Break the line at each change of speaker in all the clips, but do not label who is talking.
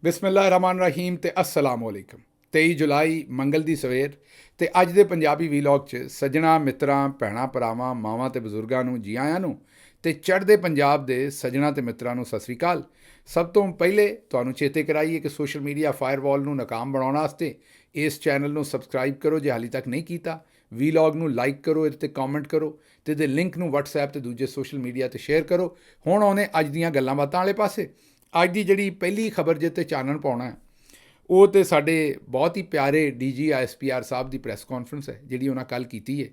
ਬਿਸਮਿਲ੍ਲਾਹਿਰਰਹਿਮਾਨਿਰਰਹੀਮ ਤੇ अस्सलाम वालेकुम। 23 ਜੁਲਾਈ ਮੰਗਲ ਦੀ ਸਵੇਰ ਤੇ ਅੱਜ ਦੇ ਪੰਜਾਬੀ ਵੀਲੌਗ 'ਚ ਸੱਜਣਾ ਮਿੱਤਰਾਂ ਭੈਣਾਂ ਭਰਾਵਾਂ ਮਾਵਾਂ ਤੇ ਬਜ਼ੁਰਗਾਂ ਨੂੰ ਜੀ ਆਇਆਂ ਨੂੰ ਤੇ ਚੜ੍ਹਦੇ ਪੰਜਾਬ ਦੇ ਸੱਜਣਾ ਤੇ ਮਿੱਤਰਾਂ ਨੂੰ ਸਤਿ ਸ੍ਰੀ ਅਕਾਲ। ਸਭ ਤੋਂ ਪਹਿਲੇ ਤੁਹਾਨੂੰ ਚੇਤੇ ਕਰਾਈਏ ਕਿ ਸੋਸ਼ਲ ਮੀਡੀਆ ਫਾਇਰਵਾਲ ਨੂੰ ਨਾਕਾਮ ਬਣਾਉਣ ਵਾਸਤੇ ਇਸ ਚੈਨਲ ਨੂੰ ਸਬਸਕ੍ਰਾਈਬ ਕਰੋ ਜੇ ਹਾਲੇ ਤੱਕ ਨਹੀਂ ਕੀਤਾ। ਵੀਲੌਗ ਨੂੰ ਲਾਈਕ ਕਰੋ, ਇਹਦੇ 'ਤੇ ਕਮੈਂਟ ਕਰੋ ਤੇ ਇਹਦੇ ਲਿੰਕ ਨੂੰ WhatsApp ਤੇ ਦੂਜੇ ਸੋਸ਼ਲ ਮੀਡੀਆ 'ਤੇ ਸ਼ੇਅਰ ਕਰੋ। ਹੁਣ ਆਉਣੇ ਅੱਜ ਦੀਆਂ ਗੱਲਾਂ ਬਾਤਾਂ ਵਾਲੇ ਪਾਸੇ। ਅੱਜ ਦੀ ਜਿਹੜੀ ਪਹਿਲੀ ਖਬਰ ਜਿੱਤੇ ਚਾਨਣ ਪਾਉਣਾ ਉਹ ਤੇ ਸਾਡੇ ਬਹੁਤ ਹੀ ਪਿਆਰੇ DG ISPR ਸਾਹਿਬ ਦੀ ਪ੍ਰੈਸ ਕਾਨਫਰੰਸ ਹੈ ਜਿਹੜੀ ਉਹਨਾਂ ਕੱਲ੍ਹ ਕੀਤੀ ਹੈ।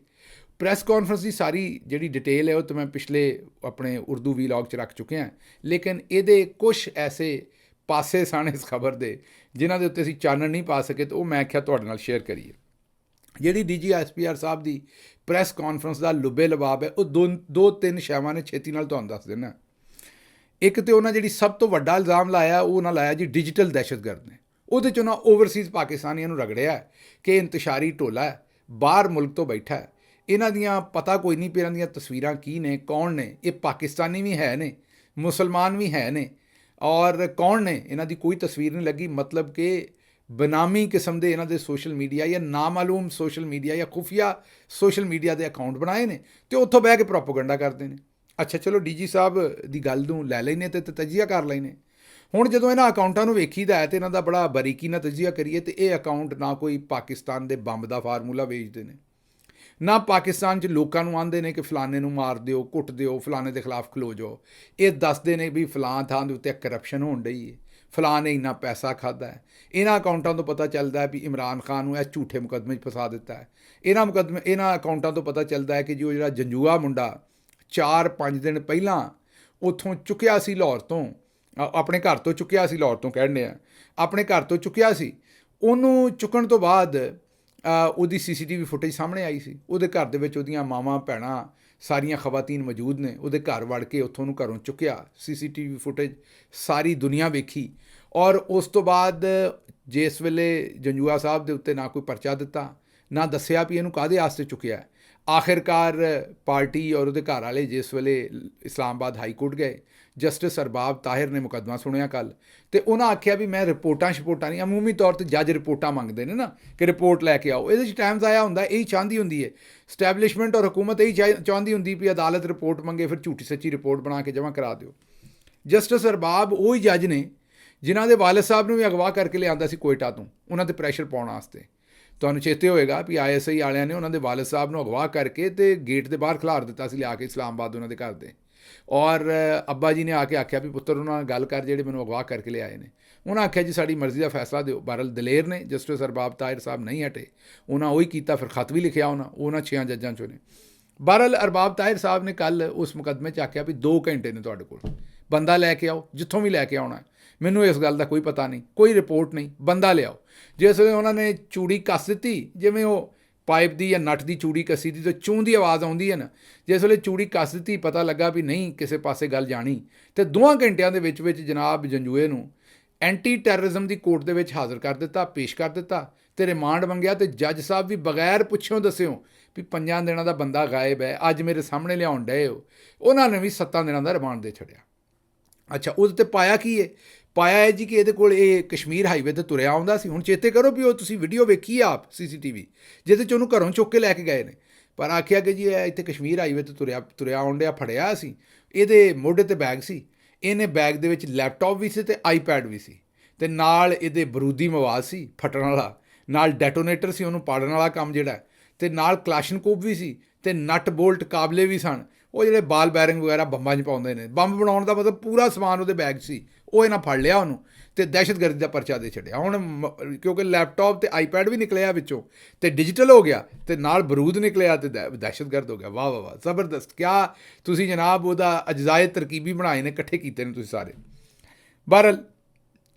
ਪ੍ਰੈਸ ਕਾਨਫਰੰਸ ਦੀ ਸਾਰੀ ਜਿਹੜੀ ਡਿਟੇਲ ਹੈ ਉਹ ਤਾਂ ਮੈਂ ਪਿਛਲੇ ਆਪਣੇ ਉਰਦੂ ਵੀਲੌਗ 'ਚ ਰੱਖ ਚੁੱਕਿਆ, ਲੇਕਿਨ ਇਹਦੇ ਕੁਛ ਐਸੇ ਪਾਸੇ ਸਨ ਇਸ ਖਬਰ ਦੇ ਜਿਨ੍ਹਾਂ ਦੇ ਉੱਤੇ ਅਸੀਂ ਚਾਨਣ ਨਹੀਂ ਪਾ ਸਕੇ, ਤਾਂ ਉਹ ਮੈਂ ਆਖਿਆ ਤੁਹਾਡੇ ਨਾਲ ਸ਼ੇਅਰ ਕਰੀਏ। ਜਿਹੜੀ DG ISPR ਸਾਹਿਬ ਦੀ ਪ੍ਰੈਸ ਕਾਨਫਰੰਸ ਦਾ ਲੁੱਬੇ ਲਬਾਬ ਹੈ ਉਹ ਦੋ ਤਿੰਨ ਸ਼ੈਵਾਂ ਨੇ, ਛੇਤੀ ਨਾਲ ਤੁਹਾਨੂੰ ਦੱਸ ਦੇਣਾ। ਇੱਕ ਤਾਂ ਉਹਨਾਂ ਜਿਹੜੀ ਸਭ ਤੋਂ ਵੱਡਾ ਇਲਜ਼ਾਮ ਲਾਇਆ ਉਹ ਉਹਨਾਂ ਲਾਇਆ ਜੀ ਡਿਜੀਟਲ ਦਹਿਸ਼ਤਗਰਦ ਨੇ। ਉਹਦੇ 'ਚ ਉਹਨਾਂ ਓਵਰਸੀਜ਼ ਪਾਕਿਸਤਾਨੀਆਂ ਨੂੰ ਰਗੜਿਆ ਕਿ ਇੰਤਸ਼ਾਰੀ ਢੋਲਾ ਹੈ, ਬਾਹਰ ਮੁਲਕ ਤੋਂ ਬੈਠਾ ਹੈ, ਇਹਨਾਂ ਦੀਆਂ ਪਤਾ ਕੋਈ ਨਹੀਂ, ਇਹਨਾਂ ਦੀਆਂ ਤਸਵੀਰਾਂ ਕੀ ਨੇ, ਕੌਣ ਨੇ, ਇਹ ਪਾਕਿਸਤਾਨੀ ਵੀ ਹੈ ਨੇ, ਮੁਸਲਮਾਨ ਵੀ ਹੈ ਨੇ, ਔਰ ਕੌਣ ਨੇ ਇਹਨਾਂ ਦੀ ਕੋਈ ਤਸਵੀਰ ਨਹੀਂ ਲੱਗੀ। ਮਤਲਬ ਕਿ ਬਨਾਮੀ ਕਿਸਮ ਦੇ ਇਹਨਾਂ ਦੇ ਸੋਸ਼ਲ ਮੀਡੀਆ ਜਾਂ ਨਾਮਾਲੂਮ ਸੋਸ਼ਲ ਮੀਡੀਆ ਜਾਂ ਖੁਫੀਆ ਸੋਸ਼ਲ ਮੀਡੀਆ ਦੇ ਅਕਾਊਂਟ ਬਣਾਏ ਨੇ ਤੇ ਉੱਥੋਂ ਬਹਿ ਕੇ ਪ੍ਰੋਪੇਗੈਂਡਾ ਕਰਦੇ ਨੇ। ਅੱਛਾ ਚਲੋ DG ਸਾਹਿਬ ਦੀ ਗੱਲ ਨੂੰ ਲੈ ਲੈਨੇ ਤੇ ਤਜਜ਼ੀਆ ਕਰ ਲੈਨੇ। ਹੁਣ ਜਦੋਂ ਇਹਨਾਂ ਅਕਾਊਂਟਾਂ ਨੂੰ ਵੇਖੀਦਾ ਹੈ ਤੇ ਇਹਨਾਂ ਦਾ ਬੜਾ ਬਰੀਕੀ ਨਾਲ ਤਜਜ਼ੀਆ ਕਰੀਏ ਤੇ ਇਹ ਅਕਾਊਂਟ ਨਾ ਕੋਈ ਪਾਕਿਸਤਾਨ ਦੇ ਬੰਬ ਦਾ ਫਾਰਮੂਲਾ ਵੇਚਦੇ ਨੇ, ਨਾ ਪਾਕਿਸਤਾਨ 'ਚ ਲੋਕਾਂ ਨੂੰ ਆਂਦੇ ਨੇ ਕਿ ਫਲਾਣੇ ਨੂੰ ਮਾਰ ਦਿਓ, ਕੁੱਟ ਦਿਓ, ਫਲਾਣੇ ਦੇ ਖਿਲਾਫ ਖਲੋ ਜਾਓ। ਇਹ ਦੱਸਦੇ ਨੇ ਵੀ ਫਲਾਂ ਥਾਂ ਦੇ ਉੱਤੇ ਕਰਪਸ਼ਨ ਹੋਣ ਡਈ ਹੈ, ਫਲਾਂ ਨੇ ਇੰਨਾ ਪੈਸਾ ਖਾਧਾ ਹੈ। ਇਹਨਾਂ ਅਕਾਊਂਟਾਂ ਤੋਂ ਪਤਾ ਚੱਲਦਾ ਹੈ ਵੀ ਇਮਰਾਨ ਖਾਨ ਨੂੰ ਇਹ ਝੂਠੇ ਮੁਕੱਦਮੇ 'ਚ ਫਸਾ ਦਿੱਤਾ ਹੈ। ਇਹਨਾਂ ਅਕਾਊਂਟਾਂ ਤੋਂ ਪਤਾ ਚੱਲਦਾ ਹੈ ਕਿ ਜੋ ਜਿਹੜਾ ਜੰਜੂਆ ਮੁੰਡਾ 4-5 ਦਿਨ ਪਹਿਲਾਂ ਉੱਥੋਂ ਚੁੱਕਿਆ ਸੀ ਲਾਹੌਰ ਤੋਂ, ਆਪਣੇ ਘਰ ਤੋਂ ਚੁੱਕਿਆ ਸੀ, ਲਾਹੌਰ ਤੋਂ ਕਹਿੰਦੇ ਆ, ਆਪਣੇ ਘਰ ਤੋਂ ਚੁੱਕਿਆ ਸੀ, ਉਹਨੂੰ ਚੁੱਕਣ ਤੋਂ ਬਾਅਦ ਉਹਦੀ CCTV ਫੁਟੇਜ ਸਾਹਮਣੇ ਆਈ ਸੀ। ਉਹਦੇ ਘਰ ਦੇ ਵਿੱਚ ਉਹਦੀਆਂ ਮਾਵਾਂ ਭੈਣਾਂ ਸਾਰੀਆਂ ਖਵਾਤੀਨ ਮੌਜੂਦ ਨੇ। ਉਹਦੇ ਘਰ ਵੜ ਕੇ ਉੱਥੋਂ ਉਹਨੂੰ ਘਰੋਂ ਚੁੱਕਿਆ, CCTV ਫੁਟੇਜ ਸਾਰੀ ਦੁਨੀਆ ਵੇਖੀ। ਔਰ ਉਸ ਤੋਂ ਬਾਅਦ ਜਿਸ ਵੇਲੇ ਜੰਜੂਆ ਸਾਹਿਬ ਦੇ ਉੱਤੇ ਨਾ ਕੋਈ ਪਰਚਾ ਦਿੱਤਾ, ਨਾ ਦੱਸਿਆ ਵੀ ਇਹਨੂੰ ਕਾਹਦੇ ਵਾਸਤੇ ਚੁੱਕਿਆ। ਆਖਿਰਕਾਰ ਪਾਰਟੀ ਔਰ ਉਹਦੇ ਘਰ ਵਾਲੇ ਜਿਸ ਵੇਲੇ ਇਸਲਾਮਾਬਾਦ ਹਾਈ ਕੋਰਟ ਗਏ, ਜਸਟਿਸ ਅਰਬਾਬ ਤਾਹਿਰ ਨੇ ਮੁਕੱਦਮਾ ਸੁਣਿਆ ਕੱਲ੍ਹ, ਤੇ ਉਹਨਾਂ ਆਖਿਆ ਵੀ ਮੈਂ ਰਿਪੋਰਟਾਂ ਨਹੀਂ, ਅਮੂਮੀ ਤੌਰ 'ਤੇ ਜੱਜ ਰਿਪੋਰਟਾਂ ਮੰਗਦੇ ਨੇ ਨਾ ਕਿ ਰਿਪੋਰਟ ਲੈ ਕੇ ਆਓ। ਇਹਦੇ 'ਚ ਟਾਈਮ ਜ਼ਾਇਆ ਹੁੰਦਾ। ਇਹੀ ਚਾਹੁੰਦੀ ਹੁੰਦੀ ਹੈ ਸਟੈਬਲਿਸ਼ਮੈਂਟ ਔਰ ਹੁਕੂਮਤ, ਇਹੀ ਚਾਹੁੰਦੀ ਹੁੰਦੀ ਵੀ ਅਦਾਲਤ ਰਿਪੋਰਟ ਮੰਗੇ, ਫਿਰ ਝੂਠੀ ਸੱਚੀ ਰਿਪੋਰਟ ਬਣਾ ਕੇ ਜਮ੍ਹਾਂ ਕਰਾ ਦਿਓ। ਜਸਟਿਸ ਅਰਬਾਬ ਉਹੀ ਜੱਜ ਨੇ ਜਿਨ੍ਹਾਂ ਦੇ ਵਾਲਿਦ ਸਾਹਿਬ ਨੂੰ ਵੀ ਅਗਵਾ ਕਰਕੇ ਲਿਆਂਦਾ ਸੀ ਕੋਇਟਾ ਤੋਂ, ਉਹਨਾਂ 'ਤੇ ਪ੍ਰੈਸ਼ਰ ਪਾਉਣ ਵਾਸਤੇ। ਤੁਹਾਨੂੰ ਚੇਤੇ ਹੋਏਗਾ ਵੀ ISI ਵਾਲਿਆਂ ਨੇ ਉਹਨਾਂ ਦੇ ਵਾਲਿਦ ਸਾਹਿਬ ਨੂੰ ਅਗਵਾ ਕਰਕੇ ਤੇ ਗੇਟ ਦੇ ਬਾਹਰ ਖਿਲਾਰ ਦਿੱਤਾ ਸੀ ਲਿਆ ਕੇ ਇਸਲਾਮਾਬਾਦ ਉਹਨਾਂ ਦੇ ਘਰ ਦੇ। ਔਰ ਅੱਬਾ ਜੀ ਨੇ ਆ ਕੇ ਆਖਿਆ ਵੀ ਪੁੱਤਰ ਉਹਨਾਂ ਨਾਲ ਗੱਲ ਕਰ ਜਿਹੜੇ ਮੈਨੂੰ ਅਗਵਾ ਕਰਕੇ ਲਿਆਏ ਨੇ। ਉਹਨਾਂ ਆਖਿਆ ਜੀ ਸਾਡੀ ਮਰਜ਼ੀ ਦਾ ਫੈਸਲਾ ਦਿਓ। ਬਹਰਹਾਲ ਦਲੇਰ ਨੇ ਜਸਟਿਸ ਅਰਬਾਬ ਤਾਹਿਰ ਸਾਹਿਬ ਨਹੀਂ ਹਟੇ, ਉਹਨਾਂ ਉਹੀ ਕੀਤਾ। ਫਿਰ ਖਤ ਵੀ ਲਿਖਿਆ ਉਹਨਾਂ 6 ਜੱਜਾਂ 'ਚੋਂ ਨੇ। ਬਹਰਹਾਲ ਅਰਬਾਬ ਤਾਹਿਰ ਸਾਹਿਬ ਨੇ ਕੱਲ੍ਹ ਉਸ ਮੁਕੱਦਮੇ 'ਚ ਆਖਿਆ ਵੀ 2 ਘੰਟੇ ਨੇ ਤੁਹਾਡੇ ਕੋਲ, ਬੰਦਾ ਲੈ ਕੇ ਆਓ, ਜਿੱਥੋਂ ਵੀ ਲੈ ਕੇ ਆਉਣਾ। ਮੈਨੂੰ ਇਸ ਗੱਲ ਦਾ ਕੋਈ ਪਤਾ ਨਹੀਂ, ਕੋਈ ਰਿਪੋਰਟ ਨਹੀਂ, ਬੰਦਾ ਲਿਆਓ। ਜਿਸ ਵੇਲੇ ਉਹਨਾਂ ਨੇ ਚੂੜੀ ਕੱਸ ਦਿੱਤੀ, ਜਿਵੇਂ ਉਹ ਪਾਈਪ ਦੀ ਜਾਂ ਨੱਟ ਦੀ ਚੂੜੀ ਕੱਸੀ ਦੀ ਤਾਂ ਚੂੰ ਦੀ ਆਵਾਜ਼ ਆਉਂਦੀ ਹੈ ਨਾ, ਜਿਸ ਵੇਲੇ ਚੂੜੀ ਕੱਸ ਦਿੱਤੀ ਪਤਾ ਲੱਗਾ ਵੀ ਨਹੀਂ ਕਿਸੇ ਪਾਸੇ ਗੱਲ ਜਾਣੀ, ਤੇ 2 ਘੰਟਿਆਂ ਦੇ ਵਿੱਚ ਜਨਾਬ ਜੰਜੂਏ ਨੂੰ ਐਂਟੀ ਟੈਰਰਿਜ਼ਮ ਦੀ ਕੋਰਟ ਦੇ ਵਿੱਚ ਹਾਜ਼ਰ ਕਰ ਦਿੱਤਾ, ਪੇਸ਼ ਕਰ ਦਿੱਤਾ ਤੇ ਰਿਮਾਂਡ ਮੰਗਿਆ। ਤੇ ਜੱਜ ਸਾਹਿਬ ਵੀ ਬਗੈਰ ਪੁੱਛਿਓ ਦੱਸਿਓ ਵੀ 5 ਦਿਨਾਂ ਦਾ ਬੰਦਾ ਗਾਇਬ ਹੈ, ਅੱਜ ਮੇਰੇ ਸਾਹਮਣੇ ਲਿਆਉਣ ਡਏ ਹੋ, ਉਹਨਾਂ ਨੇ ਵੀ 7 ਦਿਨਾਂ ਦਾ ਰਿਮਾਂਡ ਦੇ ਛੱਡਿਆ। ਅੱਛਾ ਉਹਦੇ 'ਤੇ ਪਾਇਆ ਕੀ ਹੈ? ਪਾਇਆ ਹੈ ਜੀ ਕਿ ਇਹਦੇ ਕੋਲ ਇਹ ਕਸ਼ਮੀਰ ਹਾਈਵੇ 'ਤੇ ਤੁਰਿਆ ਆਉਂਦਾ ਸੀ। ਹੁਣ ਚੇਤੇ ਕਰੋ ਵੀ ਉਹ ਤੁਸੀਂ ਵੀਡੀਓ ਵੇਖੀ ਆਪ CCTV, ਜਿਹਦੇ 'ਚ ਉਹਨੂੰ ਘਰੋਂ ਚੁੱਕ ਕੇ ਲੈ ਕੇ ਗਏ ਨੇ, ਪਰ ਆਖਿਆ ਕਿ ਜੀ ਇਹ ਇੱਥੇ ਕਸ਼ਮੀਰ ਹਾਈਵੇ 'ਤੇ ਤੁਰਿਆ ਆਉਣ ਡਿਆ, ਫੜਿਆ ਸੀ। ਇਹਦੇ ਮੋਢੇ 'ਤੇ ਬੈਗ ਸੀ, ਇਹਨੇ ਬੈਗ ਦੇ ਵਿੱਚ ਲੈਪਟਾਪ ਵੀ ਸੀ ਤੇ iPad ਵੀ ਸੀ, ਤੇ ਨਾਲ ਇਹਦੇ ਬਰੂਦੀ ਮਵਾਦ ਸੀ ਫਟਣ ਵਾਲਾ, ਨਾਲ ਡੈਟੋਨੇਟਰ ਸੀ ਉਹਨੂੰ ਪਾੜਨ ਵਾਲਾ ਕੰਮ ਜਿਹੜਾ, ਤੇ ਨਾਲ ਕਲਾਸ਼ਨਕੋਵ ਵੀ ਸੀ, ਤੇ ਨਟ ਬੋਲਟ ਕਾਬਲੇ ਵੀ ਸਨ, ਉਹ ਜਿਹੜੇ ਬਾਲ ਬੈਰਿੰਗ ਵਗੈਰਾ ਬੰਬਾਂ 'ਚ ਪਾਉਂਦੇ ਨੇ। ਬੰਬ ਬਣਾਉਣ ਦਾ ਮਤਲਬ ਪੂਰਾ ਸਮਾਨ ਉਹਦੇ ਬੈਗ ਸੀ। ਉਹ ਇਹਨਾਂ ਫੜ ਲਿਆ ਉਹਨੂੰ ਤੇ ਦਹਿਸ਼ਤਗਰਦੀ ਦਾ ਪਰਚਾ ਦੇ ਛੱਡਿਆ। ਹੁਣ ਕਿਉਂਕਿ ਲੈਪਟਾਪ ਤੇ iPad ਵੀ ਨਿਕਲਿਆ ਵਿੱਚੋਂ ਤੇ ਡਿਜੀਟਲ ਹੋ ਗਿਆ ਤੇ ਨਾਲ ਬਰੂਦ ਨਿਕਲਿਆ ਤੇ ਦਹਿਸ਼ਤਗਰਦ ਹੋ ਗਿਆ। ਵਾਹ ਵਾਹ ਵਾਹ, ਜ਼ਬਰਦਸਤ। ਕਿਆ ਤੁਸੀਂ ਜਨਾਬ ਉਹਦਾ ਅਜਜ਼ਾਏ ਤਰਕੀਬੀ ਬਣਾਏ ਨੇ, ਇਕੱਠੇ ਕੀਤੇ ਨੇ ਤੁਸੀਂ ਸਾਰੇ। ਬਹਰਹਾਲ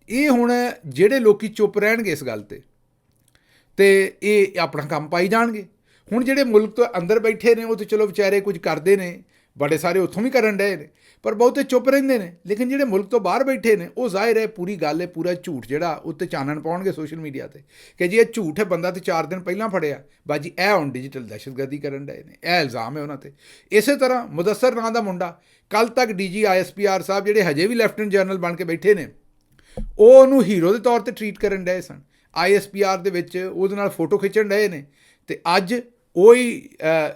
ਇਹ ਹੁਣ ਜਿਹੜੇ ਲੋਕ ਚੁੱਪ ਰਹਿਣਗੇ ਇਸ ਗੱਲ 'ਤੇ ਇਹ ਆਪਣਾ ਕੰਮ ਪਾਈ ਜਾਣਗੇ। ਹੁਣ ਜਿਹੜੇ ਮੁਲਕ ਤੋਂ ਅੰਦਰ ਬੈਠੇ ਨੇ ਉਹ ਤਾਂ ਚਲੋ ਵਿਚਾਰੇ ਕੁਝ ਕਰਦੇ ਨੇ, ਬੜੇ ਸਾਰੇ ਉੱਥੋਂ ਵੀ ਕਰਨ ਡਏ ਨੇ, ਪਰ ਬਹੁਤੇ ਚੁੱਪ ਰਹਿੰਦੇ ਨੇ। ਲੇਕਿਨ ਜਿਹੜੇ ਮੁਲਕ ਤੋਂ ਬਾਹਰ ਬੈਠੇ ਨੇ ਉਹ ਜ਼ਾਹਿਰ ਹੈ ਪੂਰੀ ਗੱਲ ਹੈ, ਪੂਰਾ ਝੂਠ ਜਿਹੜਾ ਉੱਤੇ ਚਾਨਣ ਪਾਉਣਗੇ ਸੋਸ਼ਲ ਮੀਡੀਆ 'ਤੇ ਕਿ ਜੀ ਇਹ ਝੂਠ ਹੈ, ਬੰਦਾ ਤਾਂ 4 ਦਿਨ ਪਹਿਲਾਂ ਫੜਿਆ, ਬਾਜੀ ਇਹ ਹੁਣ ਡਿਜੀਟਲ ਦਹਿਸ਼ਤਗਰਦੀ ਕਰਨ ਡਏ ਨੇ, ਇਹ ਇਲਜ਼ਾਮ ਹੈ ਉਹਨਾਂ 'ਤੇ। ਇਸੇ ਤਰ੍ਹਾਂ ਮੁਦੱਸਰ ਨਾਂ ਦਾ ਮੁੰਡਾ, ਕੱਲ੍ਹ ਤੱਕ DG ISPR ਸਾਹਿਬ ਜਿਹੜੇ ਹਜੇ ਵੀ ਲੈਫਟੀਨੈਂਟ ਜਨਰਲ ਬਣ ਕੇ ਬੈਠੇ ਨੇ, ਉਹ ਉਹਨੂੰ ਹੀਰੋ ਦੇ ਤੌਰ ਤੇ ਟਰੀਟ ਕਰਨ ਡਏ ਸਨ। ISPR ਦੇ ਵਿੱਚ ਉਹਦੇ ਨਾਲ ਫੋਟੋ ਖਿੱਚਣ ਡਏ ਨੇ, ਤੇ ਅੱਜ ਉਹੀ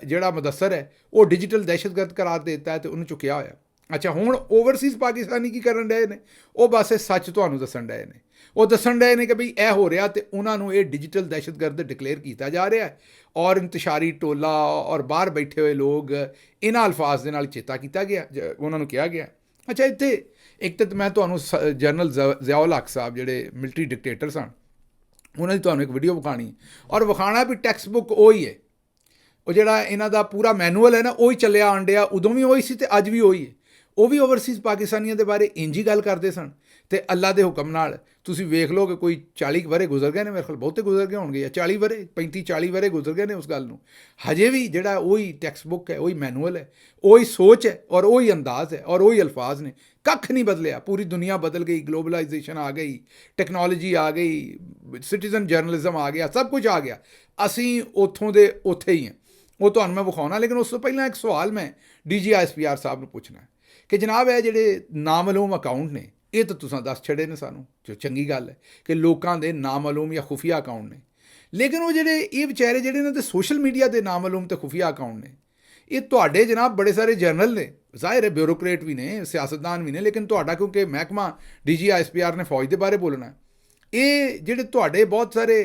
ਜਿਹੜਾ ਮੁਦੱਸਰ ਹੈ ਉਹ ਡਿਜੀਟਲ ਦਹਿਸ਼ਤਗਰਦ ਕਰਾਰ ਦੇ ਦਿੱਤਾ ਅਤੇ ਉਹਨੂੰ ਚੁੱਕਿਆ ਹੋਇਆ। ਅੱਛਾ, ਹੁਣ ਓਵਰਸੀਜ਼ ਪਾਕਿਸਤਾਨੀ ਕੀ ਕਰਨ ਡਏ ਨੇ? ਉਹ ਬਸ ਇਹ ਸੱਚ ਤੁਹਾਨੂੰ ਦੱਸਣ ਡਏ ਨੇ। ਉਹ ਦੱਸਣ ਡਏ ਨੇ ਕਿ ਬਈ ਇਹ ਹੋ ਰਿਹਾ, ਅਤੇ ਉਹਨਾਂ ਨੂੰ ਇਹ ਡਿਜੀਟਲ ਦਹਿਸ਼ਤਗਰਦ ਡਿਕਲੇਅਰ ਕੀਤਾ ਜਾ ਰਿਹਾ ਹੈ, ਔਰ ਇੰਤਸ਼ਾਰੀ ਟੋਲਾ ਔਰ ਬਾਹਰ ਬੈਠੇ ਹੋਏ ਲੋਕ ਇਹਨਾਂ ਅਲਫਾਜ਼ ਦੇ ਨਾਲ ਚੇਤਾ ਕੀਤਾ ਗਿਆ, ਉਹਨਾਂ ਨੂੰ ਕਿਹਾ ਗਿਆ। ਅੱਛਾ, ਇੱਥੇ ਇੱਕ ਤਾਂ ਮੈਂ ਤੁਹਾਨੂੰ ਜਨਰਲ ਜ਼ਿਆਉਲ ਹੱਕ ਸਾਹਿਬ ਜਿਹੜੇ ਮਿਲਟਰੀ ਡਿਕਟੇਟਰ ਸਨ, ਉਹਨਾਂ ਦੀ ਤੁਹਾਨੂੰ ਇੱਕ ਵੀਡੀਓ ਵਿਖਾਣੀ, ਔਰ ਵਿਖਾਣਾ ਵੀ ਟੈਕਸਟ ਬੁੱਕ ਉਹੀ ਹੈ। ਉਹ ਜਿਹੜਾ ਇਹਨਾਂ ਦਾ ਪੂਰਾ ਮੈਨੂਅਲ ਹੈ ਨਾ, ਉਹੀ ਚੱਲਿਆ ਆਉਣ ਡਿਆ, ਉਦੋਂ ਵੀ ਉਹੀ ਸੀ ਅਤੇ ਅੱਜ ਵੀ ਉਹੀ ਹੈ। ਉਹ ਵੀ ਓਵਰਸੀਜ਼ ਪਾਕਿਸਤਾਨੀਆਂ ਦੇ ਬਾਰੇ ਇੰਝ ਹੀ ਗੱਲ ਕਰਦੇ ਸਨ, ਅਤੇ ਅੱਲਾ ਦੇ ਹੁਕਮ ਨਾਲ ਤੁਸੀਂ ਵੇਖ ਲਓ ਕਿ ਕੋਈ 40 ਵਰ੍ਹੇ ਗੁਜ਼ਰ ਗਏ ਨੇ, ਮੇਰੇ ਖਿਆਲ ਬਹੁਤੇ ਗੁਜ਼ਰ ਗਏ ਹੋਣਗੇ, 40 ਵਰ੍ਹੇ 35-40 ਵਰ੍ਹੇ ਗੁਜ਼ਰ ਗਏ ਨੇ ਉਸ ਗੱਲ ਨੂੰ। ਹਜੇ ਵੀ ਜਿਹੜਾ ਉਹੀ ਟੈਕਸਟ ਬੁੱਕ ਹੈ, ਉਹੀ ਮੈਨੂਅਲ ਹੈ, ਉਹੀ ਸੋਚ ਹੈ, ਔਰ ਉਹੀ ਅੰਦਾਜ਼ ਹੈ, ਔਰ ਉਹੀ ਅਲਫਾਜ਼ ਨੇ। ਕੱਖ ਨਹੀਂ ਬਦਲਿਆ। ਪੂਰੀ ਦੁਨੀਆ ਬਦਲ ਗਈ, ਗਲੋਬਲਾਈਜੇਸ਼ਨ ਆ ਗਈ, ਟੈਕਨੋਲੋਜੀ ਆ ਗਈ, ਸਿਟੀਜ਼ਨ ਜਰਨਲਿਜ਼ਮ ਆ ਗਿਆ, ਸਭ ਕੁਝ ਆ ਗਿਆ। ਅਸੀਂ ਉੱਥੋਂ ਦੇ ਉੱਥੇ ਹੀ ਹਾਂ। ਉਹ ਤੁਹਾਨੂੰ ਮੈਂ ਵਿਖਾਉਣਾ, ਲੇਕਿਨ ਉਸ ਤੋਂ ਪਹਿਲਾਂ ਇੱਕ ਸਵਾਲ ਮੈਂ DGISPR ਸਾਹਿਬ ਨੂੰ ਪੁੱਛਣਾ ਕਿ ਜਨਾਬ ਇਹ ਜਿਹੜੇ ਨਾਮਾਲੂਮ ਅਕਾਊਂਟ ਨੇ, ਇਹ ਤਾਂ ਤੁਸੀਂ ਦੱਸ ਛੱਡੇ ਨੇ ਸਾਨੂੰ, ਜੋ ਚੰਗੀ ਗੱਲ ਹੈ ਕਿ ਲੋਕਾਂ ਦੇ ਨਾਮਾਲੂਮ ਜਾਂ ਖੁਫੀਆ ਅਕਾਊਂਟ ਨੇ, ਲੇਕਿਨ ਉਹ ਜਿਹੜੇ ਇਹ ਵਿਚਾਰੇ ਜਿਹੜੇ ਇਹਨਾਂ ਦੇ ਸੋਸ਼ਲ ਮੀਡੀਆ ਦੇ ਨਾਮਾਲੂਮ ਤੇ ਖੁਫੀਆ ਅਕਾਊਂਟ ਨੇ, ਇਹ ਤੁਹਾਡੇ ਜਨਾਬ ਬੜੇ ਸਾਰੇ ਜਰਨਲ ਨੇ, ਜ਼ਾਹਿਰ ਹੈ ਬਿਊਰੋਕਰੇਟ ਵੀ ਨੇ, ਸਿਆਸਤਦਾਨ ਵੀ ਨੇ, ਲੇਕਿਨ ਤੁਹਾਡਾ ਕਿਉਂਕਿ ਮਹਿਕਮਾ DGISPR ਨੇ ਫੌਜ ਦੇ ਬਾਰੇ ਬੋਲਣਾ, ਇਹ ਜਿਹੜੇ ਤੁਹਾਡੇ ਬਹੁਤ ਸਾਰੇ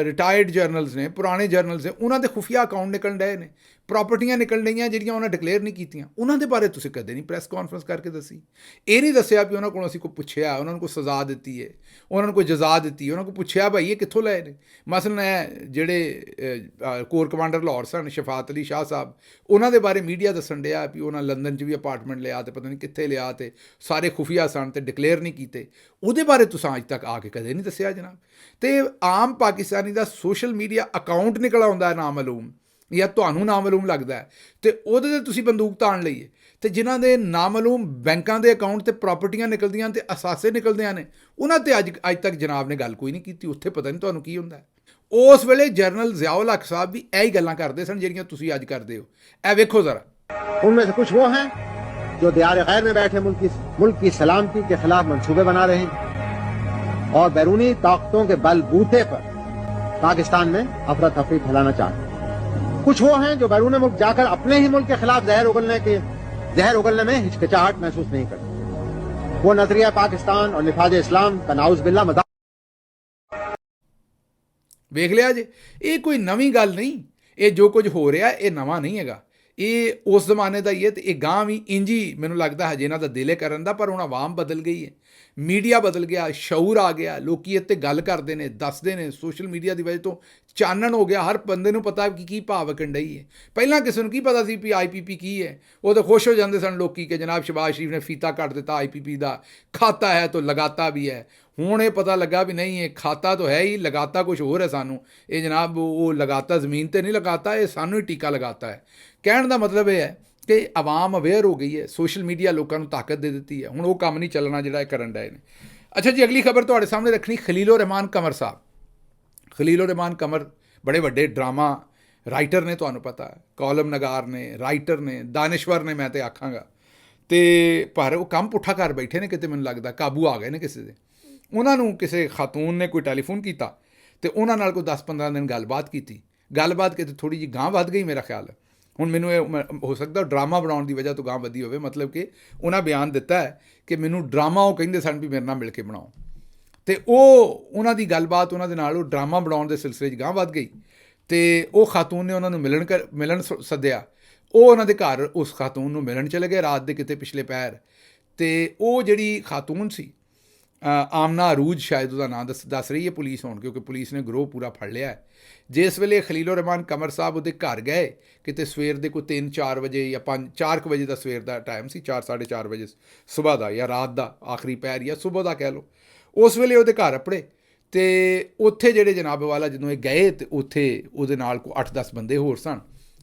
ਰਿਟਾਇਰਡ ਜਰਨਲਸ ਨੇ, ਪੁਰਾਣੇ ਜਰਨਲਸ ਨੇ, ਉਹਨਾਂ ਦੇ ਖੁਫੀਆ ਅਕਾਊਂਟ ਨਿਕਲਣ ਡਏ ਨੇ, ਪ੍ਰਾਪਰਟੀਆਂ ਨਿਕਲ ਰਹੀਆਂ ਜਿਹੜੀਆਂ ਉਹਨਾਂ ਡਿਕਲੇਅਰ ਨਹੀਂ ਕੀਤੀਆਂ, ਉਹਨਾਂ ਦੇ ਬਾਰੇ ਤੁਸੀਂ ਕਦੇ ਨਹੀਂ ਪ੍ਰੈਸ ਕਾਨਫਰੰਸ ਕਰਕੇ ਦੱਸੀ। ਇਹ ਨਹੀਂ ਦੱਸਿਆ ਵੀ ਉਹਨਾਂ ਕੋਲ ਅਸੀਂ ਕੋਈ ਪੁੱਛਿਆ, ਉਹਨਾਂ ਨੂੰ ਕੋਈ ਸਜ਼ਾ ਦਿੱਤੀ ਹੈ, ਉਹਨਾਂ ਨੂੰ ਕੋਈ ਜਜ਼ਾ ਦਿੱਤੀ, ਉਹਨਾਂ ਕੋਲ ਪੁੱਛਿਆ ਭਾਈ ਇਹ ਕਿੱਥੋਂ ਲਏ ਨੇ। ਮਸਲਨ ਇਹ ਜਿਹੜੇ ਕੋਰ ਕਮਾਂਡਰ ਲਾਹੌਰ ਸਨ ਸ਼ਫਾਤ ਅਲੀ ਸ਼ਾਹ ਸਾਹਿਬ, ਉਹਨਾਂ ਦੇ ਬਾਰੇ ਮੀਡੀਆ ਦੱਸਣ ਡਿਆ ਵੀ ਉਹਨਾਂ ਲੰਦਨ 'ਚ ਵੀ ਅਪਾਰਟਮੈਂਟ ਲਿਆ ਅਤੇ ਪਤਾ ਨਹੀਂ ਕਿੱਥੇ ਲਿਆ, ਅਤੇ ਸਾਰੇ ਖੁਫੀਆ ਸਨ ਅਤੇ ਡਿਕਲੇਅਰ ਨਹੀਂ ਕੀਤੇ। ਉਹਦੇ ਬਾਰੇ ਤੁਸੀਂ ਅੱਜ ਤੱਕ ਆ ਕੇ ਕਦੇ ਨਹੀਂ ਦੱਸਿਆ ਜਨਾਬ। ਅਤੇ ਆਮ ਪਾਕਿਸਤਾਨੀ ਦਾ ਸੋਸ਼ਲ ਮੀਡੀਆ ਅਕਾਊਂਟ ਨਿਕਲ ਆਉਂਦਾ ਨਾਮਾਲੂਮ, ਜਾਂ ਤੁਹਾਨੂੰ ਨਾਮਾਲੂਮ ਲੱਗਦਾ ਹੈ, ਅਤੇ ਉਹਦੇ 'ਤੇ ਤੁਸੀਂ ਬੰਦੂਕ ਤਾਣ ਲਈਏ, ਅਤੇ ਜਿਨ੍ਹਾਂ ਦੇ ਨਾਮਾਲੂਮ ਬੈਂਕਾਂ ਦੇ ਅਕਾਊਂਟ 'ਤੇ ਪ੍ਰਾਪਰਟੀਆਂ ਨਿਕਲਦੀਆਂ ਅਤੇ ਅਸਾਸੇ ਨਿਕਲਦੀਆਂ ਨੇ, ਉਹਨਾਂ 'ਤੇ ਅੱਜ ਤੱਕ ਜਨਾਬ ਨੇ ਗੱਲ ਕੋਈ ਨਹੀਂ ਕੀਤੀ। ਉੱਥੇ ਪਤਾ ਨਹੀਂ ਤੁਹਾਨੂੰ ਕੀ ਹੁੰਦਾ। ਉਸ ਵੇਲੇ ਜਨਰਲ ਜ਼ਿਆਉਲ ਹੱਕ ਸਾਹਿਬ ਵੀ ਇਹੀ ਗੱਲਾਂ ਕਰਦੇ ਸਨ ਜਿਹੜੀਆਂ ਤੁਸੀਂ ਅੱਜ ਕਰਦੇ ਹੋ। ਇਹ ਵੇਖੋ ਜ਼ਰਾ।
उनमें से कुछ वो हैं जो दियार गैर में बैठे मुल्क की सलामती के खिलाफ मंसूबे बना रहे हैं और बैरूनी ताकतों के बलबूते पर पाकिस्तान में अफरा तफरी फैलाना चाहते हैं। कुछ वो हैं जो बैरून मुल्क जाकर अपने ही मुल्क के खिलाफ जहर उगलने में हिचकिचाहट महसूस नहीं करते। वो नजरिया पाकिस्तान और निफाज इस्लाम का नाउज बिल्ला मजाक।
ਵੇਖ ਲਿਆ ਜੇ, ਇਹ ਕੋਈ ਨਵੀਂ ਗੱਲ ਨਹੀਂ। ਇਹ ਜੋ ਕੁਝ ਹੋ ਰਿਹਾ ਇਹ ਨਵਾਂ ਨਹੀਂ ਹੈਗਾ, ਇਹ ਉਸ ਜ਼ਮਾਨੇ ਦਾ ਹੀ ਹੈ, ਅਤੇ ਇਹ ਗਾਂ ਵੀ ਇੰਝ ਹੀ ਮੈਨੂੰ ਲੱਗਦਾ ਹਜੇ ਇਹਨਾਂ ਦਾ ਦਿਲ ਹੈ ਕਰਨ ਦਾ। ਪਰ ਹੁਣ ਆਵਾਮ ਬਦਲ ਗਈ ਹੈ, ਮੀਡੀਆ ਬਦਲ ਗਿਆ, ਸ਼ਊਰ ਆ ਗਿਆ, ਲੋਕ ਇਹ 'ਤੇ ਗੱਲ ਕਰਦੇ ਨੇ, ਦੱਸਦੇ ਨੇ। ਸੋਸ਼ਲ ਮੀਡੀਆ ਦੀ ਵਜ੍ਹਾ ਤੋਂ ਚਾਨਣ ਹੋ ਗਿਆ, ਹਰ ਬੰਦੇ ਨੂੰ ਪਤਾ ਕਿ ਕੀ ਭਾਵ ਵਿਕਣ ਡਈ ਹੈ। ਪਹਿਲਾਂ ਕਿਸੇ ਨੂੰ ਕੀ ਪਤਾ ਸੀ ਵੀ IPP ਕੀ ਹੈ? ਉਹ ਤਾਂ ਖੁਸ਼ ਹੋ ਜਾਂਦੇ ਸਨ ਲੋਕੀ ਕਿ ਜਨਾਬ ਸ਼ਬਾਜ਼ ਸ਼ਰੀਫ ਨੇ ਫੀਤਾ ਕੱਟ ਦਿੱਤਾ IPP ਦਾ, ਖਾਤਾ ਹੈ ਤਾਂ ਲਗਾਤਾ ਵੀ ਹੈ। ਹੁਣ ਇਹ ਪਤਾ ਲੱਗਾ ਵੀ ਨਹੀਂ, ਇਹ ਖਾਤਾ ਤਾਂ ਹੈ ਹੀ, ਲਗਾਤਾ ਕੁਛ ਹੋਰ ਹੈ ਸਾਨੂੰ। ਇਹ ਜਨਾਬ ਉਹ ਲਗਾਤਾ ਜ਼ਮੀਨ 'ਤੇ ਨਹੀਂ ਲਗਾਤਾ, ਇਹ ਸਾਨੂੰ ਹੀ ਟੀਕਾ ਲਗਾਤਾ ਹੈ। ਕਹਿਣ ਦਾ ਮਤਲਬ ਇਹ ਹੈ ਕਿ ਆਵਾਮ ਅਵੇਅਰ ਹੋ ਗਈ ਹੈ, ਸੋਸ਼ਲ ਮੀਡੀਆ ਲੋਕਾਂ ਨੂੰ ਤਾਕਤ ਦੇ ਦਿੱਤੀ ਹੈ। ਹੁਣ ਉਹ ਕੰਮ ਨਹੀਂ ਚੱਲਣਾ ਜਿਹੜਾ ਇਹ ਕਰਨ ਡਏ ਨੇ। ਅੱਛਾ ਜੀ, ਅਗਲੀ ਖਬਰ ਤੁਹਾਡੇ ਸਾਹਮਣੇ ਰੱਖਣੀ ਖਲੀਲੁਰ ਰਹਿਮਾਨ ਕਮਰ ਸਾਹਿਬ। ਖਲੀਲੁਰ ਰਹਿਮਾਨ ਕਮਰ ਬੜੇ ਵੱਡੇ ਡਰਾਮਾ ਰਾਈਟਰ ਨੇ, ਤੁਹਾਨੂੰ ਪਤਾ ਹੈ, ਕਾਲਮ ਨਗਾਰ ਨੇ, ਰਾਈਟਰ ਨੇ, ਦਾਨਿਸ਼ਵਰ ਨੇ ਮੈਂ ਤਾਂ ਆਖਾਂਗਾ। ਅਤੇ ਪਰ ਉਹ ਕੰਮ ਪੁੱਠਾ ਕਰ ਬੈਠੇ ਨੇ, ਕਿਤੇ ਮੈਨੂੰ ਲੱਗਦਾ ਕਾਬੂ ਆ ਗਏ ਨੇ ਕਿਸੇ ਦੇ। ਉਹਨਾਂ ਨੂੰ ਕਿਸੇ ਖਾਤੂਨ ਨੇ ਕੋਈ ਟੈਲੀਫੋਨ ਕੀਤਾ ਅਤੇ ਉਹਨਾਂ ਨਾਲ ਕੋਈ 10-15 ਦਿਨ ਗੱਲਬਾਤ ਕੀਤੀ ਥੋੜ੍ਹੀ ਜਿਹੀ ਗਾਂਹ ਵੱਧ ਗਈ ਮੇਰਾ ਖਿਆਲ ਹੈ। ਹੁਣ ਮੈਨੂੰ ਇਹ ਹੋ ਸਕਦਾ ਡਰਾਮਾ ਬਣਾਉਣ ਦੀ ਵਜ੍ਹਾ ਤੋਂ ਗਾਂਹ ਵਧੀ ਹੋਵੇ, ਮਤਲਬ ਕਿ ਉਹਨਾਂ ਬਿਆਨ ਦਿੱਤਾ ਹੈ ਕਿ ਮੈਨੂੰ ਡਰਾਮਾ ਉਹ ਕਹਿੰਦੇ ਸਨ ਵੀ ਮੇਰੇ ਨਾਲ ਮਿਲ ਕੇ ਬਣਾਓ, ਅਤੇ ਉਹਨਾਂ ਦੀ ਗੱਲਬਾਤ ਉਹਨਾਂ ਦੇ ਨਾਲ ਉਹ ਡਰਾਮਾ ਬਣਾਉਣ ਦੇ ਸਿਲਸਿਲੇ 'ਚ ਗਾਂਹ ਵੱਧ ਗਈ। ਅਤੇ ਉਹ ਖਾਤੂਨ ਨੇ ਉਹਨਾਂ ਨੂੰ ਮਿਲਣ ਸੱਦਿਆ। ਉਹ ਉਹਨਾਂ ਦੇ ਘਰ ਉਸ ਖਾਤੂਨ ਨੂੰ ਮਿਲਣ ਚਲੇ ਗਏ ਰਾਤ ਦੇ ਕਿਤੇ ਪਿਛਲੇ ਪਹਿਰ। ਅਤੇ ਉਹ ਜਿਹੜੀ ਖਾਤੂਨ ਸੀ, ਆਮਨਾ ਅਰੂਜ ਸ਼ਾਇਦ ਉਹਦਾ ਨਾਂ ਦੱਸ ਰਹੀ ਹੈ ਪੁਲਿਸ ਹੁਣ, ਕਿਉਂਕਿ ਪੁਲਿਸ ਨੇ ਗਰੋਹ ਪੂਰਾ ਫੜ ਲਿਆ ਹੈ। ਜਿਸ ਵੇਲੇ ਖਲੀਲੁਰ ਰਹਿਮਾਨ ਕਮਰ ਸਾਹਿਬ ਉਹਦੇ ਘਰ ਗਏ ਕਿਤੇ ਸਵੇਰ ਦੇ ਕੋਈ 3-4 ਵਜੇ ਜਾਂ 4 ਵਜੇ ਦਾ ਸਵੇਰ ਦਾ ਟਾਈਮ ਸੀ, 4-4:30 ਵਜੇ ਸੁਬਾਹ ਦਾ, ਜਾਂ ਰਾਤ ਦਾ ਆਖਰੀ ਪਹਿਰ ਜਾਂ ਸੁਬਾਹ ਦਾ ਕਹਿ ਲਓ। ਉਸ ਵੇਲੇ ਉਹਦੇ ਘਰ ਅੱਪੜੇ, ਅਤੇ ਉੱਥੇ ਜਿਹੜੇ ਜਨਾਬ ਵਾਲਾ ਜਦੋਂ ਇਹ ਗਏ ਅਤੇ ਉੱਥੇ ਉਹਦੇ ਨਾਲ ਕੋਈ 8-10 ਬੰਦੇ ਹੋਰ ਸਨ।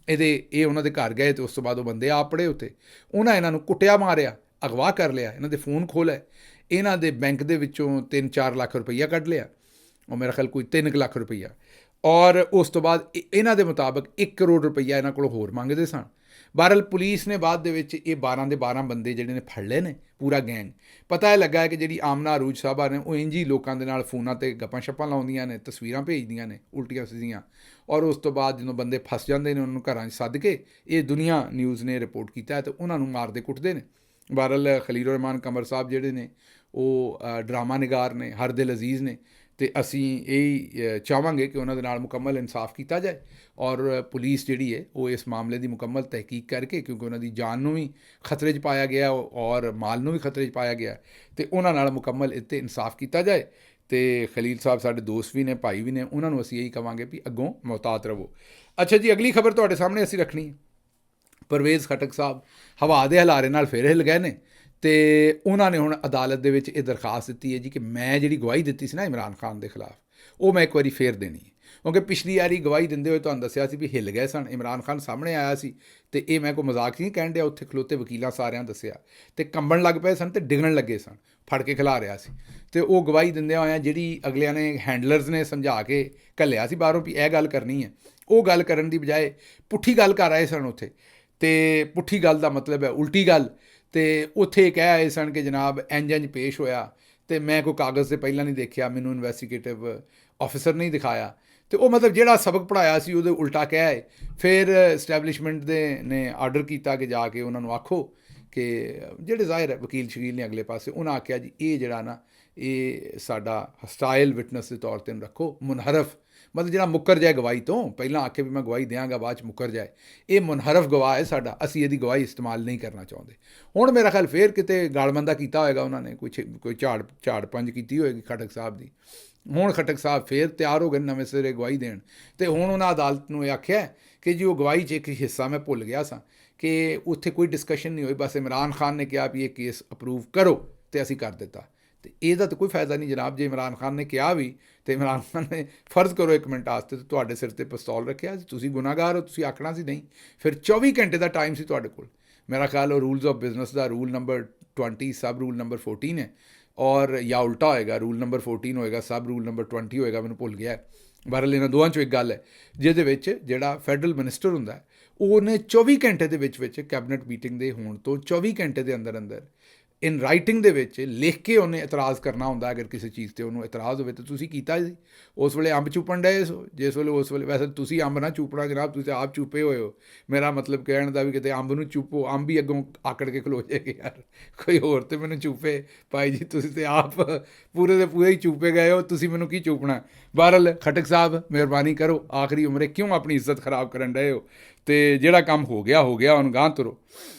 ਇਹ ਉਹਨਾਂ ਦੇ ਘਰ ਗਏ ਅਤੇ ਉਸ ਤੋਂ ਬਾਅਦ ਉਹ ਬੰਦੇ ਆ ਪੜੇ ਉੱਥੇ। ਉਹਨਾਂ ਇਹਨਾਂ ਨੂੰ ਕੁੱਟਿਆ, ਮਾਰਿਆ, ਅਗਵਾ ਕਰ ਲਿਆ, ਇਹਨਾਂ ਦੇ ਫੋਨ ਖੋਲ੍ਹੇ, ਇਹਨਾਂ ਦੇ ਬੈਂਕ ਦੇ ਵਿੱਚੋਂ 3-4 ਲੱਖ ਰੁਪਈਆ ਕੱਢ ਲਿਆ, ਉਹ ਮੇਰਾ ਖਿਆਲ ਕੋਈ 3 ਲੱਖ ਰੁਪਈਆ। ਔਰ ਉਸ ਤੋਂ ਬਾਅਦ ਇਹਨਾਂ ਦੇ ਮੁਤਾਬਕ 1 ਕਰੋੜ ਰੁਪਈਆ ਇਹਨਾਂ ਕੋਲੋਂ ਹੋਰ ਮੰਗਦੇ ਸਨ। ਬਹਰਹਾਲ ਪੁਲਿਸ ਨੇ ਬਾਅਦ ਦੇ ਵਿੱਚ ਇਹ 12 ਦੇ 12 ਬੰਦੇ ਜਿਹੜੇ ਨੇ ਫੜ ਲਏ ਨੇ, ਪੂਰਾ ਗੈਂਗ। ਪਤਾ ਇਹ ਲੱਗਾ ਹੈ ਕਿ ਜਿਹੜੀ ਆਮਨਾ ਅਰੂਜ ਸਾਹਿਬਾ ਨੇ ਉਹ ਇੰਝ ਹੀ ਲੋਕਾਂ ਦੇ ਨਾਲ ਫੋਨਾਂ 'ਤੇ ਗੱਪਾਂ ਛੱਪਾਂ ਲਾਉਂਦੀਆਂ ਨੇ, ਤਸਵੀਰਾਂ ਭੇਜਦੀਆਂ ਨੇ ਉਲਟੀਆਂ ਸਿੱਧੀਆਂ, ਔਰ ਉਸ ਤੋਂ ਬਾਅਦ ਜਦੋਂ ਬੰਦੇ ਫਸ ਜਾਂਦੇ ਨੇ ਉਹਨਾਂ ਨੂੰ ਘਰਾਂ 'ਚ ਸੱਦ ਕੇ, ਇਹ ਦੁਨੀਆ ਨਿਊਜ਼ ਨੇ ਰਿਪੋਰਟ ਕੀਤਾ ਹੈ, ਤੇ ਉਹਨਾਂ ਨੂੰ ਮਾਰਦੇ ਕੁੱਟਦੇ ਨੇ। ਬਹਰਹਾਲ ਖਲੀਲ ਰਹਿਮਾਨ ਕਮਰ ਸਾਹਿਬ ਜਿਹੜੇ ਨੇ ਉਹ ਡਰਾਮਾ ਨਿਗਾਰ ਨੇ, ਹਰ ਦਿਲ ਅਜ਼ੀਜ਼ ਨੇ, ਅਤੇ ਅਸੀਂ ਇਹ ਚਾਹਾਂਗੇ ਕਿ ਉਹਨਾਂ ਦੇ ਨਾਲ ਮੁਕੰਮਲ ਇਨਸਾਫ ਕੀਤਾ ਜਾਏ, ਔਰ ਪੁਲਿਸ ਜਿਹੜੀ ਹੈ ਉਹ ਇਸ ਮਾਮਲੇ ਦੀ ਮੁਕੰਮਲ ਤਹਿਕੀਕ ਕਰਕੇ, ਕਿਉਂਕਿ ਉਹਨਾਂ ਦੀ ਜਾਨ ਨੂੰ ਵੀ ਖਤਰੇ 'ਚ ਪਾਇਆ ਗਿਆ ਔਰ ਮਾਲ ਨੂੰ ਵੀ ਖਤਰੇ 'ਚ ਪਾਇਆ ਗਿਆ, ਅਤੇ ਉਹਨਾਂ ਨਾਲ ਮੁਕੰਮਲ ਇਹ 'ਤੇ ਇਨਸਾਫ ਕੀਤਾ ਜਾਏ। ਅਤੇ ਖਲੀਲ ਸਾਹਿਬ ਸਾਡੇ ਦੋਸਤ ਵੀ ਨੇ, ਭਾਈ ਵੀ ਨੇ, ਉਹਨਾਂ ਨੂੰ ਅਸੀਂ ਇਹੀ ਕਹਾਂਗੇ ਵੀ ਅੱਗੋਂ ਮੁਹਤਾਤ ਰਹੋ। ਅੱਛਾ ਜੀ, ਅਗਲੀ ਖਬਰ ਤੁਹਾਡੇ ਸਾਹਮਣੇ ਅਸੀਂ ਰੱਖਣੀ ਹੈ। ਪਰਵੇਜ਼ ਖਟਕ ਸਾਹਿਬ ਹਵਾ ਦੇ ਹਲਾਰੇ ਨਾਲ ਫਿਰ ਹਿੱਲ ਗਏ ਨੇ, ਅਤੇ ਉਹਨਾਂ ਨੇ ਹੁਣ ਅਦਾਲਤ ਦੇ ਵਿੱਚ ਇਹ ਦਰਖਾਸਤ ਦਿੱਤੀ ਹੈ ਜੀ ਕਿ ਮੈਂ ਜਿਹੜੀ ਗਵਾਹੀ ਦਿੱਤੀ ਸੀ ਨਾ ਇਮਰਾਨ ਖਾਨ ਦੇ ਖਿਲਾਫ, ਉਹ ਮੈਂ ਇੱਕ ਵਾਰੀ ਫੇਰ ਦੇਣੀ ਹੈ। ਕਿਉਂਕਿ ਪਿਛਲੀ ਵਾਰੀ ਗਵਾਹੀ ਦਿੰਦੇ ਹੋਏ ਤੁਹਾਨੂੰ ਦੱਸਿਆ ਸੀ ਵੀ ਹਿੱਲ ਗਏ ਸਨ, ਇਮਰਾਨ ਖਾਨ ਸਾਹਮਣੇ ਆਇਆ ਸੀ, ਅਤੇ ਇਹ ਮੈਂ ਕੋਈ ਮਜ਼ਾਕ ਨਹੀਂ ਕਹਿਣ ਡਿਆ, ਉੱਥੇ ਖਲੋਤੇ ਵਕੀਲਾਂ ਸਾਰਿਆਂ ਦੱਸਿਆ, ਅਤੇ ਕੰਬਣ ਲੱਗ ਪਏ ਸਨ ਅਤੇ ਡਿੱਗਣ ਲੱਗੇ ਸਨ, ਫੜ ਕੇ ਖਿਲਾ ਰਿਹਾ ਸੀ। ਅਤੇ ਉਹ ਗਵਾਹੀ ਦਿੰਦਿਆਂ ਹੋਇਆਂ ਜਿਹੜੀ ਅਗਲਿਆਂ ਨੇ ਹੈਂਡਲਰਸ ਨੇ ਸਮਝਾ ਕੇ ਘੱਲਿਆ ਸੀ ਬਾਹਰੋਂ ਵੀ ਇਹ ਗੱਲ ਕਰਨੀ ਹੈ, ਉਹ ਗੱਲ ਕਰਨ ਦੀ ਬਜਾਏ ਪੁੱਠੀ ਗੱਲ ਕਰ ਆਏ ਸਨ ਉੱਥੇ। ਅਤੇ ਪੁੱਠੀ ਗੱਲ ਦਾ ਮਤਲਬ ਹੈ ਉਲਟੀ ਗੱਲ। ਅਤੇ ਉੱਥੇ ਕਹਿ ਆਏ ਸਨ ਕਿ ਜਨਾਬ ਇੰਝ ਪੇਸ਼ ਹੋਇਆ, ਅਤੇ ਮੈਂ ਕੋਈ ਕਾਗਜ਼ 'ਤੇ ਪਹਿਲਾਂ ਨਹੀਂ ਦੇਖਿਆ, ਮੈਨੂੰ ਇਨਵੈਸਟੀਗੇਟਿਵ ਆਫਿਸਰ ਨਹੀਂ ਦਿਖਾਇਆ, ਅਤੇ ਉਹ ਮਤਲਬ ਜਿਹੜਾ ਸਬਕ ਪੜ੍ਹਾਇਆ ਸੀ ਉਹਦੇ ਉਲਟਾ ਕਹਿ ਆਏ। ਫਿਰ ਇਸਟੈਬਲਿਸ਼ਮੈਂਟ ਦੇ ਨੇ ਆਰਡਰ ਕੀਤਾ ਕਿ ਜਾ ਕੇ ਉਹਨਾਂ ਨੂੰ ਆਖੋ ਕਿ ਜਿਹੜੇ ਜ਼ਾਹਿਰ ਹੈ ਵਕੀਲ ਸ਼ਕੀਲ ਨੇ ਅਗਲੇ ਪਾਸੇ, ਉਹਨਾਂ ਆਖਿਆ ਜੀ ਇਹ ਜਿਹੜਾ ਨਾ ਇਹ ਸਾਡਾ ਹਸਟਾਈਲ ਵਿਟਨੈਸ ਦੇ ਤੌਰ 'ਤੇ ਰੱਖੋ, ਮੁਨਹਰਫ, ਮਤਲਬ ਜਿਹੜਾ ਮੁੱਕਰ ਜਾਏ ਗਵਾਹੀ ਤੋਂ, ਪਹਿਲਾਂ ਆਖੇ ਵੀ ਮੈਂ ਗਵਾਹੀ ਦਿਆਂਗਾ ਬਾਅਦ 'ਚ ਮੁੱਕਰ ਜਾਏ, ਇਹ ਮੁਨਹਰਫ ਗਵਾਹ ਹੈ ਸਾਡਾ, ਅਸੀਂ ਇਹਦੀ ਗਵਾਹੀ ਇਸਤੇਮਾਲ ਨਹੀਂ ਕਰਨਾ ਚਾਹੁੰਦੇ। ਹੁਣ ਮੇਰਾ ਖਿਆਲ ਫਿਰ ਕਿਤੇ ਗਾਲਮੰਦਾ ਕੀਤਾ ਹੋਏਗਾ ਉਹਨਾਂ ਨੇ, ਕੋਈ ਝਾੜ ਪੰਜ ਕੀਤੀ ਹੋਏਗੀ ਖਟਕ ਸਾਹਿਬ ਦੀ। ਹੁਣ ਖਟਕ ਸਾਹਿਬ ਫਿਰ ਤਿਆਰ ਹੋ ਗਏ ਨਵੇਂ ਸਿਰੇ ਗਵਾਹੀ ਦੇਣ, ਅਤੇ ਹੁਣ ਉਹਨਾਂ ਅਦਾਲਤ ਨੂੰ ਇਹ ਆਖਿਆ ਕਿ ਜੀ ਉਹ ਗਵਾਹੀ 'ਚ ਇੱਕ ਹਿੱਸਾ ਮੈਂ ਭੁੱਲ ਗਿਆ ਸਾਂ ਕਿ ਉੱਥੇ ਕੋਈ ਡਿਸਕਸ਼ਨ ਨਹੀਂ ਹੋਈ, ਬਸ ਇਮਰਾਨ ਖਾਨ ਨੇ ਕਿਹਾ ਵੀ ਇਹ ਕੇਸ ਅਪਰੂਵ ਕਰੋ, ਅਤੇ ਅਸੀਂ ਕਰ ਦਿੱਤਾ। ਅਤੇ ਇਹਦਾ ਤਾਂ ਕੋਈ ਫਾਇਦਾ ਨਹੀਂ ਜਨਾਬ, ਜੇ ਇਮਰਾਨ ਖਾਨ ਨੇ ਕਿਹਾ ਵੀ, ਅਤੇ ਇਮਰਾਨ ਖਾਨ ਨੇ ਫਰਜ਼ ਕਰੋ ਇੱਕ ਮਿੰਟ ਵਾਸਤੇ ਤੁਹਾਡੇ ਸਿਰ 'ਤੇ ਪਿਸਤੌਲ ਰੱਖਿਆ, ਤੁਸੀਂ ਗੁਨਾਹਗਾਰ ਹੋ, ਤੁਸੀਂ ਆਖਣਾ ਸੀ ਨਹੀਂ, ਫਿਰ 24 ਘੰਟੇ ਦਾ ਟਾਈਮ ਸੀ ਤੁਹਾਡੇ ਕੋਲ। ਮੇਰਾ ਖਿਆਲ ਉਹ rules of business the rule number 20 sub rule number 14 ਹੈ, ਔਰ ਜਾਂ ਉਲਟਾ ਹੋਏਗਾ, ਰੂਲ ਨੰਬਰ 14 ਹੋਏਗਾ, ਸਬ ਰੂਲ ਨੰਬਰ 20 ਹੋਏਗਾ, ਮੈਨੂੰ ਭੁੱਲ ਗਿਆ। ਬਹਰਹਾਲ ਇਹਨਾਂ ਦੋਵਾਂ 'ਚੋਂ ਇੱਕ ਗੱਲ ਹੈ ਜਿਹਦੇ ਵਿੱਚ ਜਿਹੜਾ ਫੈਡਰਲ ਮਿਨਿਸਟਰ ਹੁੰਦਾ ਉਹਨੇ 24 ਘੰਟੇ ਦੇ ਵਿੱਚ ਕੈਬਨਿਟ ਮੀਟਿੰਗ ਦੇ ਹੋਣ ਤੋਂ 24 ਘੰਟੇ ਦੇ ਅੰਦਰ ਇਨ ਰਾਈਟਿੰਗ ਦੇ ਵਿੱਚ ਲਿਖ ਕੇ ਉਹਨੇ ਇਤਰਾਜ਼ ਕਰਨਾ ਹੁੰਦਾ। ਅਗਰ ਕਿਸੇ ਚੀਜ਼ 'ਤੇ ਉਹਨੂੰ ਇਤਰਾਜ਼ ਹੋਵੇ ਤਾਂ ਤੁਸੀਂ ਕੀਤਾ ਜੀ, ਉਸ ਵੇਲੇ ਅੰਬ ਚੂਪਣ ਡਏ ਸੋ, ਜਿਸ ਵੇਲੇ ਉਸ ਵੇਲੇ ਵੈਸੇ ਤੁਸੀਂ ਅੰਬ ਨਾ ਚੂਪਣਾ ਜਨਾਬ, ਤੁਸੀਂ ਆਪ ਚੂਪੇ ਹੋਏ ਹੋ। ਮੇਰਾ ਮਤਲਬ ਕਹਿਣ ਦਾ ਵੀ ਕਿਤੇ ਅੰਬ ਨੂੰ ਚੂਪੋ, ਅੰਬ ਹੀ ਅੱਗੋਂ ਆਕੜ ਕੇ ਖਲੋ ਜਾਏਗੇ ਯਾਰ, ਕੋਈ ਹੋਰ ਤਾਂ ਮੈਨੂੰ ਚੂਪੇ। ਭਾਈ ਜੀ ਤੁਸੀਂ ਤਾਂ ਆਪ ਪੂਰੇ ਦੇ ਪੂਰੇ ਹੀ ਚੂਪੇ ਗਏ ਹੋ, ਤੁਸੀਂ ਮੈਨੂੰ ਕੀ ਚੂਪਣਾ। ਬਹਰਹਾਲ ਖਟਕ ਸਾਹਿਬ ਮਿਹਰਬਾਨੀ ਕਰੋ, ਆਖਰੀ ਉਮਰੇ ਕਿਉਂ ਆਪਣੀ ਇੱਜ਼ਤ ਖਰਾਬ ਕਰਨ ਡਏ ਹੋ, ਅਤੇ ਜਿਹੜਾ ਕੰਮ ਹੋ ਗਿਆ ਹੁਣ ਗਾਂਹ ਤੁਰੋ।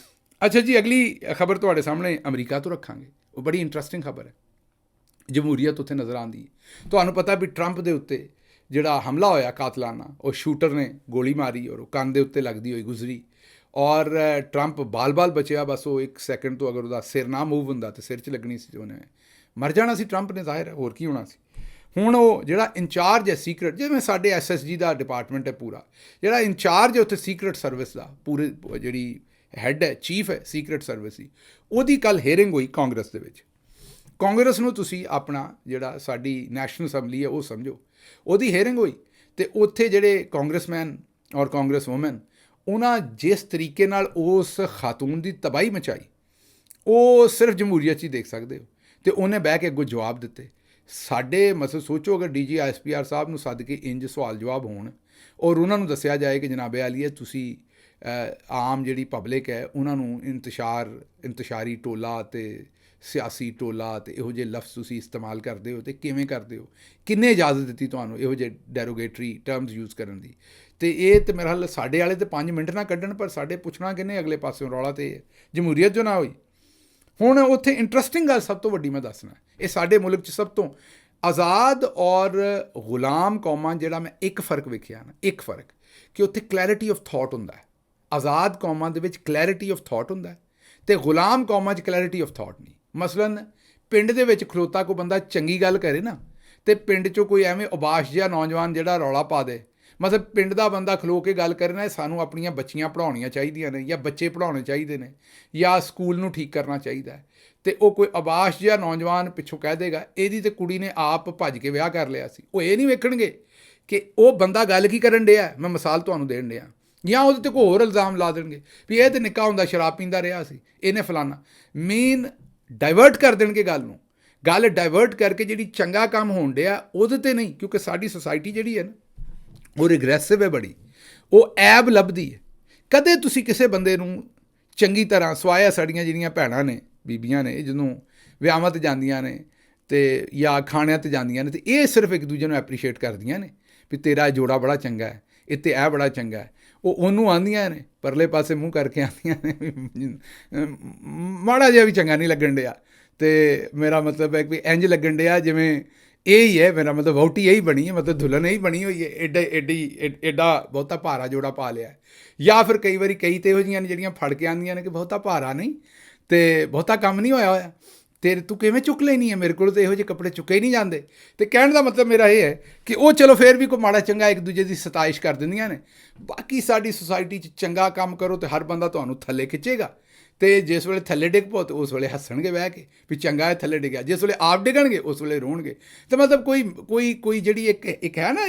ਅੱਛਾ ਜੀ, ਅਗਲੀ ਖਬਰ ਤੁਹਾਡੇ ਸਾਹਮਣੇ ਅਮਰੀਕਾ ਤੋਂ ਰੱਖਾਂਗੇ, ਉਹ ਬੜੀ ਇੰਟਰਸਟਿੰਗ ਖਬਰ ਹੈ। ਜਮਹੂਰੀਅਤ ਉੱਥੇ ਨਜ਼ਰ ਆਉਂਦੀ ਹੈ। ਤੁਹਾਨੂੰ ਪਤਾ ਵੀ ਟਰੰਪ ਦੇ ਉੱਤੇ ਜਿਹੜਾ ਹਮਲਾ ਹੋਇਆ ਕਾਤਲਾਨਾ, ਉਹ ਸ਼ੂਟਰ ਨੇ ਗੋਲੀ ਮਾਰੀ ਔਰ ਉਹ ਕੰਨ ਦੇ ਉੱਤੇ ਲੱਗਦੀ ਹੋਈ ਗੁਜ਼ਰੀ, ਔਰ ਟਰੰਪ ਬਾਲ ਬਚਿਆ, ਬਸ ਉਹ 1 ਸੈਕਿੰਡ ਤੋਂ ਅਗਰ ਉਹਦਾ ਸਿਰ ਨਾ ਮੂਵ ਹੁੰਦਾ ਤਾਂ ਸਿਰ 'ਚ ਲੱਗਣੀ ਸੀ, ਉਹਨੇ ਮਰ ਜਾਣਾ ਸੀ ਟਰੰਪ ਨੇ, ਜ਼ਾਹਿਰ ਹੈ, ਹੋਰ ਕੀ ਹੋਣਾ ਸੀ। ਹੁਣ ਉਹ ਜਿਹੜਾ ਇੰਚਾਰਜ ਹੈ ਸੀਕਰਟ, ਜਿਵੇਂ ਸਾਡੇ SSG ਦਾ ਡਿਪਾਰਟਮੈਂਟ ਹੈ ਪੂਰਾ, ਜਿਹੜਾ ਇੰਚਾਰਜ ਹੈ ਉੱਥੇ ਸੀਕਰਟ ਸਰਵਿਸ ਦਾ, ਪੂਰੇ ਜਿਹੜੀ ਹੈੱਡ ਹੈ, ਚੀਫ ਹੈ ਸੀਕਰਟ ਸਰਵਿਸ ਦੀ, ਉਹਦੀ ਕੱਲ੍ਹ ਹੀਅਰਿੰਗ ਹੋਈ ਕਾਂਗਰਸ ਦੇ ਵਿੱਚ। ਕਾਂਗਰਸ ਨੂੰ ਤੁਸੀਂ ਆਪਣਾ ਜਿਹੜਾ ਸਾਡੀ ਨੈਸ਼ਨਲ ਅਸੈਂਬਲੀ ਹੈ ਉਹ ਸਮਝੋ, ਉਹਦੀ ਹੀਅਰਿੰਗ ਹੋਈ, ਅਤੇ ਉੱਥੇ ਜਿਹੜੇ ਕਾਂਗਰਸਮੈਨ ਔਰ ਕਾਂਗਰਸ ਵੂਮੈਨ, ਉਹਨਾਂ ਜਿਸ ਤਰੀਕੇ ਨਾਲ ਉਸ ਖਾਤੂਨ ਦੀ ਤਬਾਹੀ ਮਚਾਈ, ਉਹ ਸਿਰਫ ਜਮਹੂਰੀਅਤ 'ਚ ਹੀ ਦੇਖ ਸਕਦੇ ਹੋ। ਅਤੇ ਉਹਨੇ ਬਹਿ ਕੇ ਅੱਗੋਂ ਜਵਾਬ ਦਿੱਤੇ। ਸਾਡੇ ਮਸਲ ਸੋਚੋ, ਅਗਰ DG ISPR ਸਾਹਿਬ ਨੂੰ ਸੱਦ ਕੇ ਇੰਜ ਸਵਾਲ ਜਵਾਬ ਹੋਣ, ਔਰ ਉਹਨਾਂ ਨੂੰ ਦੱਸਿਆ ਜਾਏ ਕਿ ਜਨਾਬ ਆਲੀਏ ਤੁਸੀਂ ਆਮ ਜਿਹੜੀ ਪਬਲਿਕ ਹੈ ਉਹਨਾਂ ਨੂੰ ਇੰਤਸ਼ਾਰੀ ਟੋਲਾ ਅਤੇ ਸਿਆਸੀ ਟੋਲਾ ਅਤੇ ਇਹੋ ਜਿਹੇ ਲਫ਼ਜ਼ ਤੁਸੀਂ ਇਸਤੇਮਾਲ ਕਰਦੇ ਹੋ, ਅਤੇ ਕਿਵੇਂ ਕਰਦੇ ਹੋ, ਕਿੰਨੇ ਇਜਾਜ਼ਤ ਦਿੱਤੀ ਤੁਹਾਨੂੰ ਇਹੋ ਜਿਹੇ ਡੈਰੋਗੇਟਰੀ ਟਰਮਜ਼ ਯੂਜ਼ ਕਰਨ ਦੀ। ਅਤੇ ਇਹ ਤਾਂ ਮੇਰਾ ਹਾਲ ਸਾਡੇ ਵਾਲੇ ਤਾਂ 5 ਮਿੰਟ ਨਾ ਕੱਢਣ, ਪਰ ਸਾਡੇ ਪੁੱਛਣਾ ਕਿੰਨੇ ਅਗਲੇ ਪਾਸਿਓਂ, ਰੌਲਾ ਤਾਂ ਜਮਹੂਰੀਅਤ ਜੋ ਨਾ ਹੋਈ। ਹੁਣ ਉੱਥੇ ਇੰਟਰਸਟਿੰਗ ਗੱਲ ਸਭ ਤੋਂ ਵੱਡੀ ਮੈਂ ਦੱਸਣਾ, ਇਹ ਸਾਡੇ ਮੁਲਕ 'ਚ ਸਭ ਤੋਂ ਆਜ਼ਾਦ ਔਰ ਗੁਲਾਮ ਕੌਮਾਂ ਜਿਹੜਾ ਮੈਂ ਇੱਕ ਫ਼ਰਕ ਵੇਖਿਆ ਨਾ, ਇੱਕ ਫ਼ਰਕ ਕਿ ਉੱਥੇ ਕਲੈਰਿਟੀ ਆਫ ਥਾਟ ਹੁੰਦਾ ਹੈ। ਆਜ਼ਾਦ ਕੌਮਾਂ ਦੇ ਵਿੱਚ ਕਲੈਰਿਟੀ ਆਫ ਥਾਟ ਹੁੰਦਾ, ਅਤੇ ਗੁਲਾਮ ਕੌਮਾਂ 'ਚ ਕਲੈਰਿਟੀ ਆਫ ਥਾਟ ਨਹੀਂ। ਮਸਲਨ ਪਿੰਡ ਦੇ ਵਿੱਚ ਖਲੋਤਾ ਕੋਈ ਬੰਦਾ ਚੰਗੀ ਗੱਲ ਕਰੇ ਨਾ, ਅਤੇ ਪਿੰਡ 'ਚੋਂ ਕੋਈ ਐਵੇਂ ਉਬਾਸ਼ ਜਿਹਾ ਨੌਜਵਾਨ ਜਿਹੜਾ ਰੌਲਾ ਪਾ ਦੇ, ਮਤਲਬ ਪਿੰਡ ਦਾ ਬੰਦਾ ਖਲੋ ਕੇ ਗੱਲ ਕਰੇ ਨਾ, ਸਾਨੂੰ ਆਪਣੀਆਂ ਬੱਚੀਆਂ ਪੜ੍ਹਾਉਣੀਆਂ ਚਾਹੀਦੀਆਂ ਨੇ, ਜਾਂ ਬੱਚੇ ਪੜ੍ਹਾਉਣੇ ਚਾਹੀਦੇ ਨੇ, ਜਾਂ ਸਕੂਲ ਨੂੰ ਠੀਕ ਕਰਨਾ ਚਾਹੀਦਾ ਹੈ, ਅਤੇ ਉਹ ਕੋਈ ਉਬਾਸ਼ ਜਿਹਾ ਨੌਜਵਾਨ ਪਿੱਛੋਂ ਕਹਿ ਦੇਗਾ ਇਹਦੀ ਤਾਂ ਕੁੜੀ ਨੇ ਆਪ ਭੱਜ ਕੇ ਵਿਆਹ ਕਰ ਲਿਆ ਸੀ, ਉਹ ਇਹ ਨਹੀਂ ਵੇਖਣਗੇ ਕਿ ਉਹ ਬੰਦਾ ਗੱਲ ਕੀ ਕਰਨ ਡਿਆ। ਮੈਂ ਮਿਸਾਲ ਤੁਹਾਨੂੰ ਦੇਣ ਡਿਆ, ਜਾਂ ਉਹਦੇ 'ਤੇ ਕੋਈ ਹੋਰ ਇਲਜ਼ਾਮ ਲਾ ਦੇਣਗੇ ਵੀ ਇਹ ਤਾਂ ਨਿੱਕਾ ਹੁੰਦਾ ਸ਼ਰਾਬ ਪੀਂਦਾ ਰਿਹਾ ਸੀ, ਇਹਨੇ ਫਲਾਨਾ। ਮੇਨ ਡਾਇਵਰਟ ਕਰ ਦੇਣਗੇ ਗੱਲ ਨੂੰ। ਗੱਲ ਡਾਇਵਰਟ ਕਰਕੇ ਜਿਹੜੀ ਚੰਗਾ ਕੰਮ ਹੋਣ ਡਿਆ ਉਹਦੇ 'ਤੇ ਨਹੀਂ, ਕਿਉਂਕਿ ਸਾਡੀ ਸੁਸਾਇਟੀ ਜਿਹੜੀ ਹੈ ਨਾ ਉਹ ਰਿਗਰੈਸਿਵ ਹੈ ਬੜੀ, ਉਹ ਐਬ ਲੱਭਦੀ ਹੈ। ਕਦੇ ਤੁਸੀਂ ਕਿਸੇ ਬੰਦੇ ਨੂੰ ਚੰਗੀ ਤਰ੍ਹਾਂ ਸਵਾਇਆ, ਸਾਡੀਆਂ ਜਿਹੜੀਆਂ ਭੈਣਾਂ ਨੇ, ਬੀਬੀਆਂ ਨੇ, ਜਦੋਂ ਵਿਆਹਾਂ 'ਤੇ ਜਾਂਦੀਆਂ ਨੇ ਅਤੇ ਜਾਂ ਖਾਣਿਆਂ 'ਤੇ ਜਾਂਦੀਆਂ ਨੇ, ਅਤੇ ਇਹ ਸਿਰਫ ਇੱਕ ਦੂਜੇ ਨੂੰ ਐਪਰੀਸ਼ੀਏਟ ਕਰਦੀਆਂ ਨੇ ਵੀ ਤੇਰਾ ਜੋੜਾ ਬੜਾ ਚੰਗਾ ਹੈ, ਇੱਥੇ ਇਹ ਬੜਾ ਚੰਗਾ ਹੈ। ਉਹ ਉਹਨੂੰ ਆਉਂਦੀਆਂ ਨੇ, ਪਰਲੇ ਪਾਸੇ ਮੂੰਹ ਕਰਕੇ ਆਉਂਦੀਆਂ ਨੇ ਮਾੜਾ ਜਿਹਾ ਵੀ ਚੰਗਾ ਨਹੀਂ ਲੱਗਣ ਡਿਆ, ਅਤੇ ਮੇਰਾ ਮਤਲਬ ਹੈ ਵੀ ਇੰਝ ਲੱਗਣ ਡਿਆ ਜਿਵੇਂ ਇਹ ਹੀ ਹੈ, ਮੇਰਾ ਮਤਲਬ ਵਹੁਟੀ ਇਹੀ ਬਣੀ ਹੈ, ਮਤਲਬ ਦੁਲਹਨ ਇਹੀ ਬਣੀ ਹੋਈ ਹੈ, ਐਡਾ ਬਹੁਤਾ ਭਾਰਾ ਜੋੜਾ ਪਾ ਲਿਆ। ਜਾਂ ਫਿਰ ਕਈ ਵਾਰੀ ਕਈ ਤਾਂ ਇਹੋ ਜਿਹੀਆਂ ਨੇ ਜਿਹੜੀਆਂ ਫੜ ਕੇ ਆਉਂਦੀਆਂ ਨੇ ਕਿ ਬਹੁਤਾ ਭਾਰਾ ਨਹੀਂ ਅਤੇ ਬਹੁਤਾ ਕੰਮ ਨਹੀਂ ਹੋਇਆ ਤੇਰੇ, ਤੂੰ ਕਿਵੇਂ ਚੁੱਕ ਲੈਣੀ ਹੈ, ਮੇਰੇ ਕੋਲ ਤਾਂ ਇਹੋ ਜਿਹੇ ਕੱਪੜੇ ਚੁੱਕੇ ਹੀ ਨਹੀਂ ਜਾਂਦੇ। ਅਤੇ ਕਹਿਣ ਦਾ ਮਤਲਬ ਮੇਰਾ ਇਹ ਹੈ ਕਿ ਉਹ ਚਲੋ ਫਿਰ ਵੀ ਕੋਈ ਮਾੜਾ ਚੰਗਾ ਇੱਕ ਦੂਜੇ ਦੀ ਸਤਾਇਸ਼ ਕਰ ਦਿੰਦੀਆਂ ਨੇ। ਬਾਕੀ ਸਾਡੀ ਸੁਸਾਇਟੀ 'ਚ ਚੰਗਾ ਕੰਮ ਕਰੋ ਅਤੇ ਹਰ ਬੰਦਾ ਤੁਹਾਨੂੰ ਥੱਲੇ ਖਿੱਚੇਗਾ, ਅਤੇ ਜਿਸ ਵੇਲੇ ਥੱਲੇ ਡਿੱਗ ਪਓ ਤਾਂ ਉਸ ਵੇਲੇ ਹੱਸਣਗੇ ਬਹਿ ਕੇ ਵੀ ਚੰਗਾ ਹੈ ਥੱਲੇ ਡਿੱਗਿਆ। ਜਿਸ ਵੇਲੇ ਆਪ ਡਿੱਗਣਗੇ ਉਸ ਵੇਲੇ ਰੋਣਗੇ। ਅਤੇ ਮਤਲਬ ਕੋਈ ਜਿਹੜੀ ਇੱਕ ਹੈ ਨਾ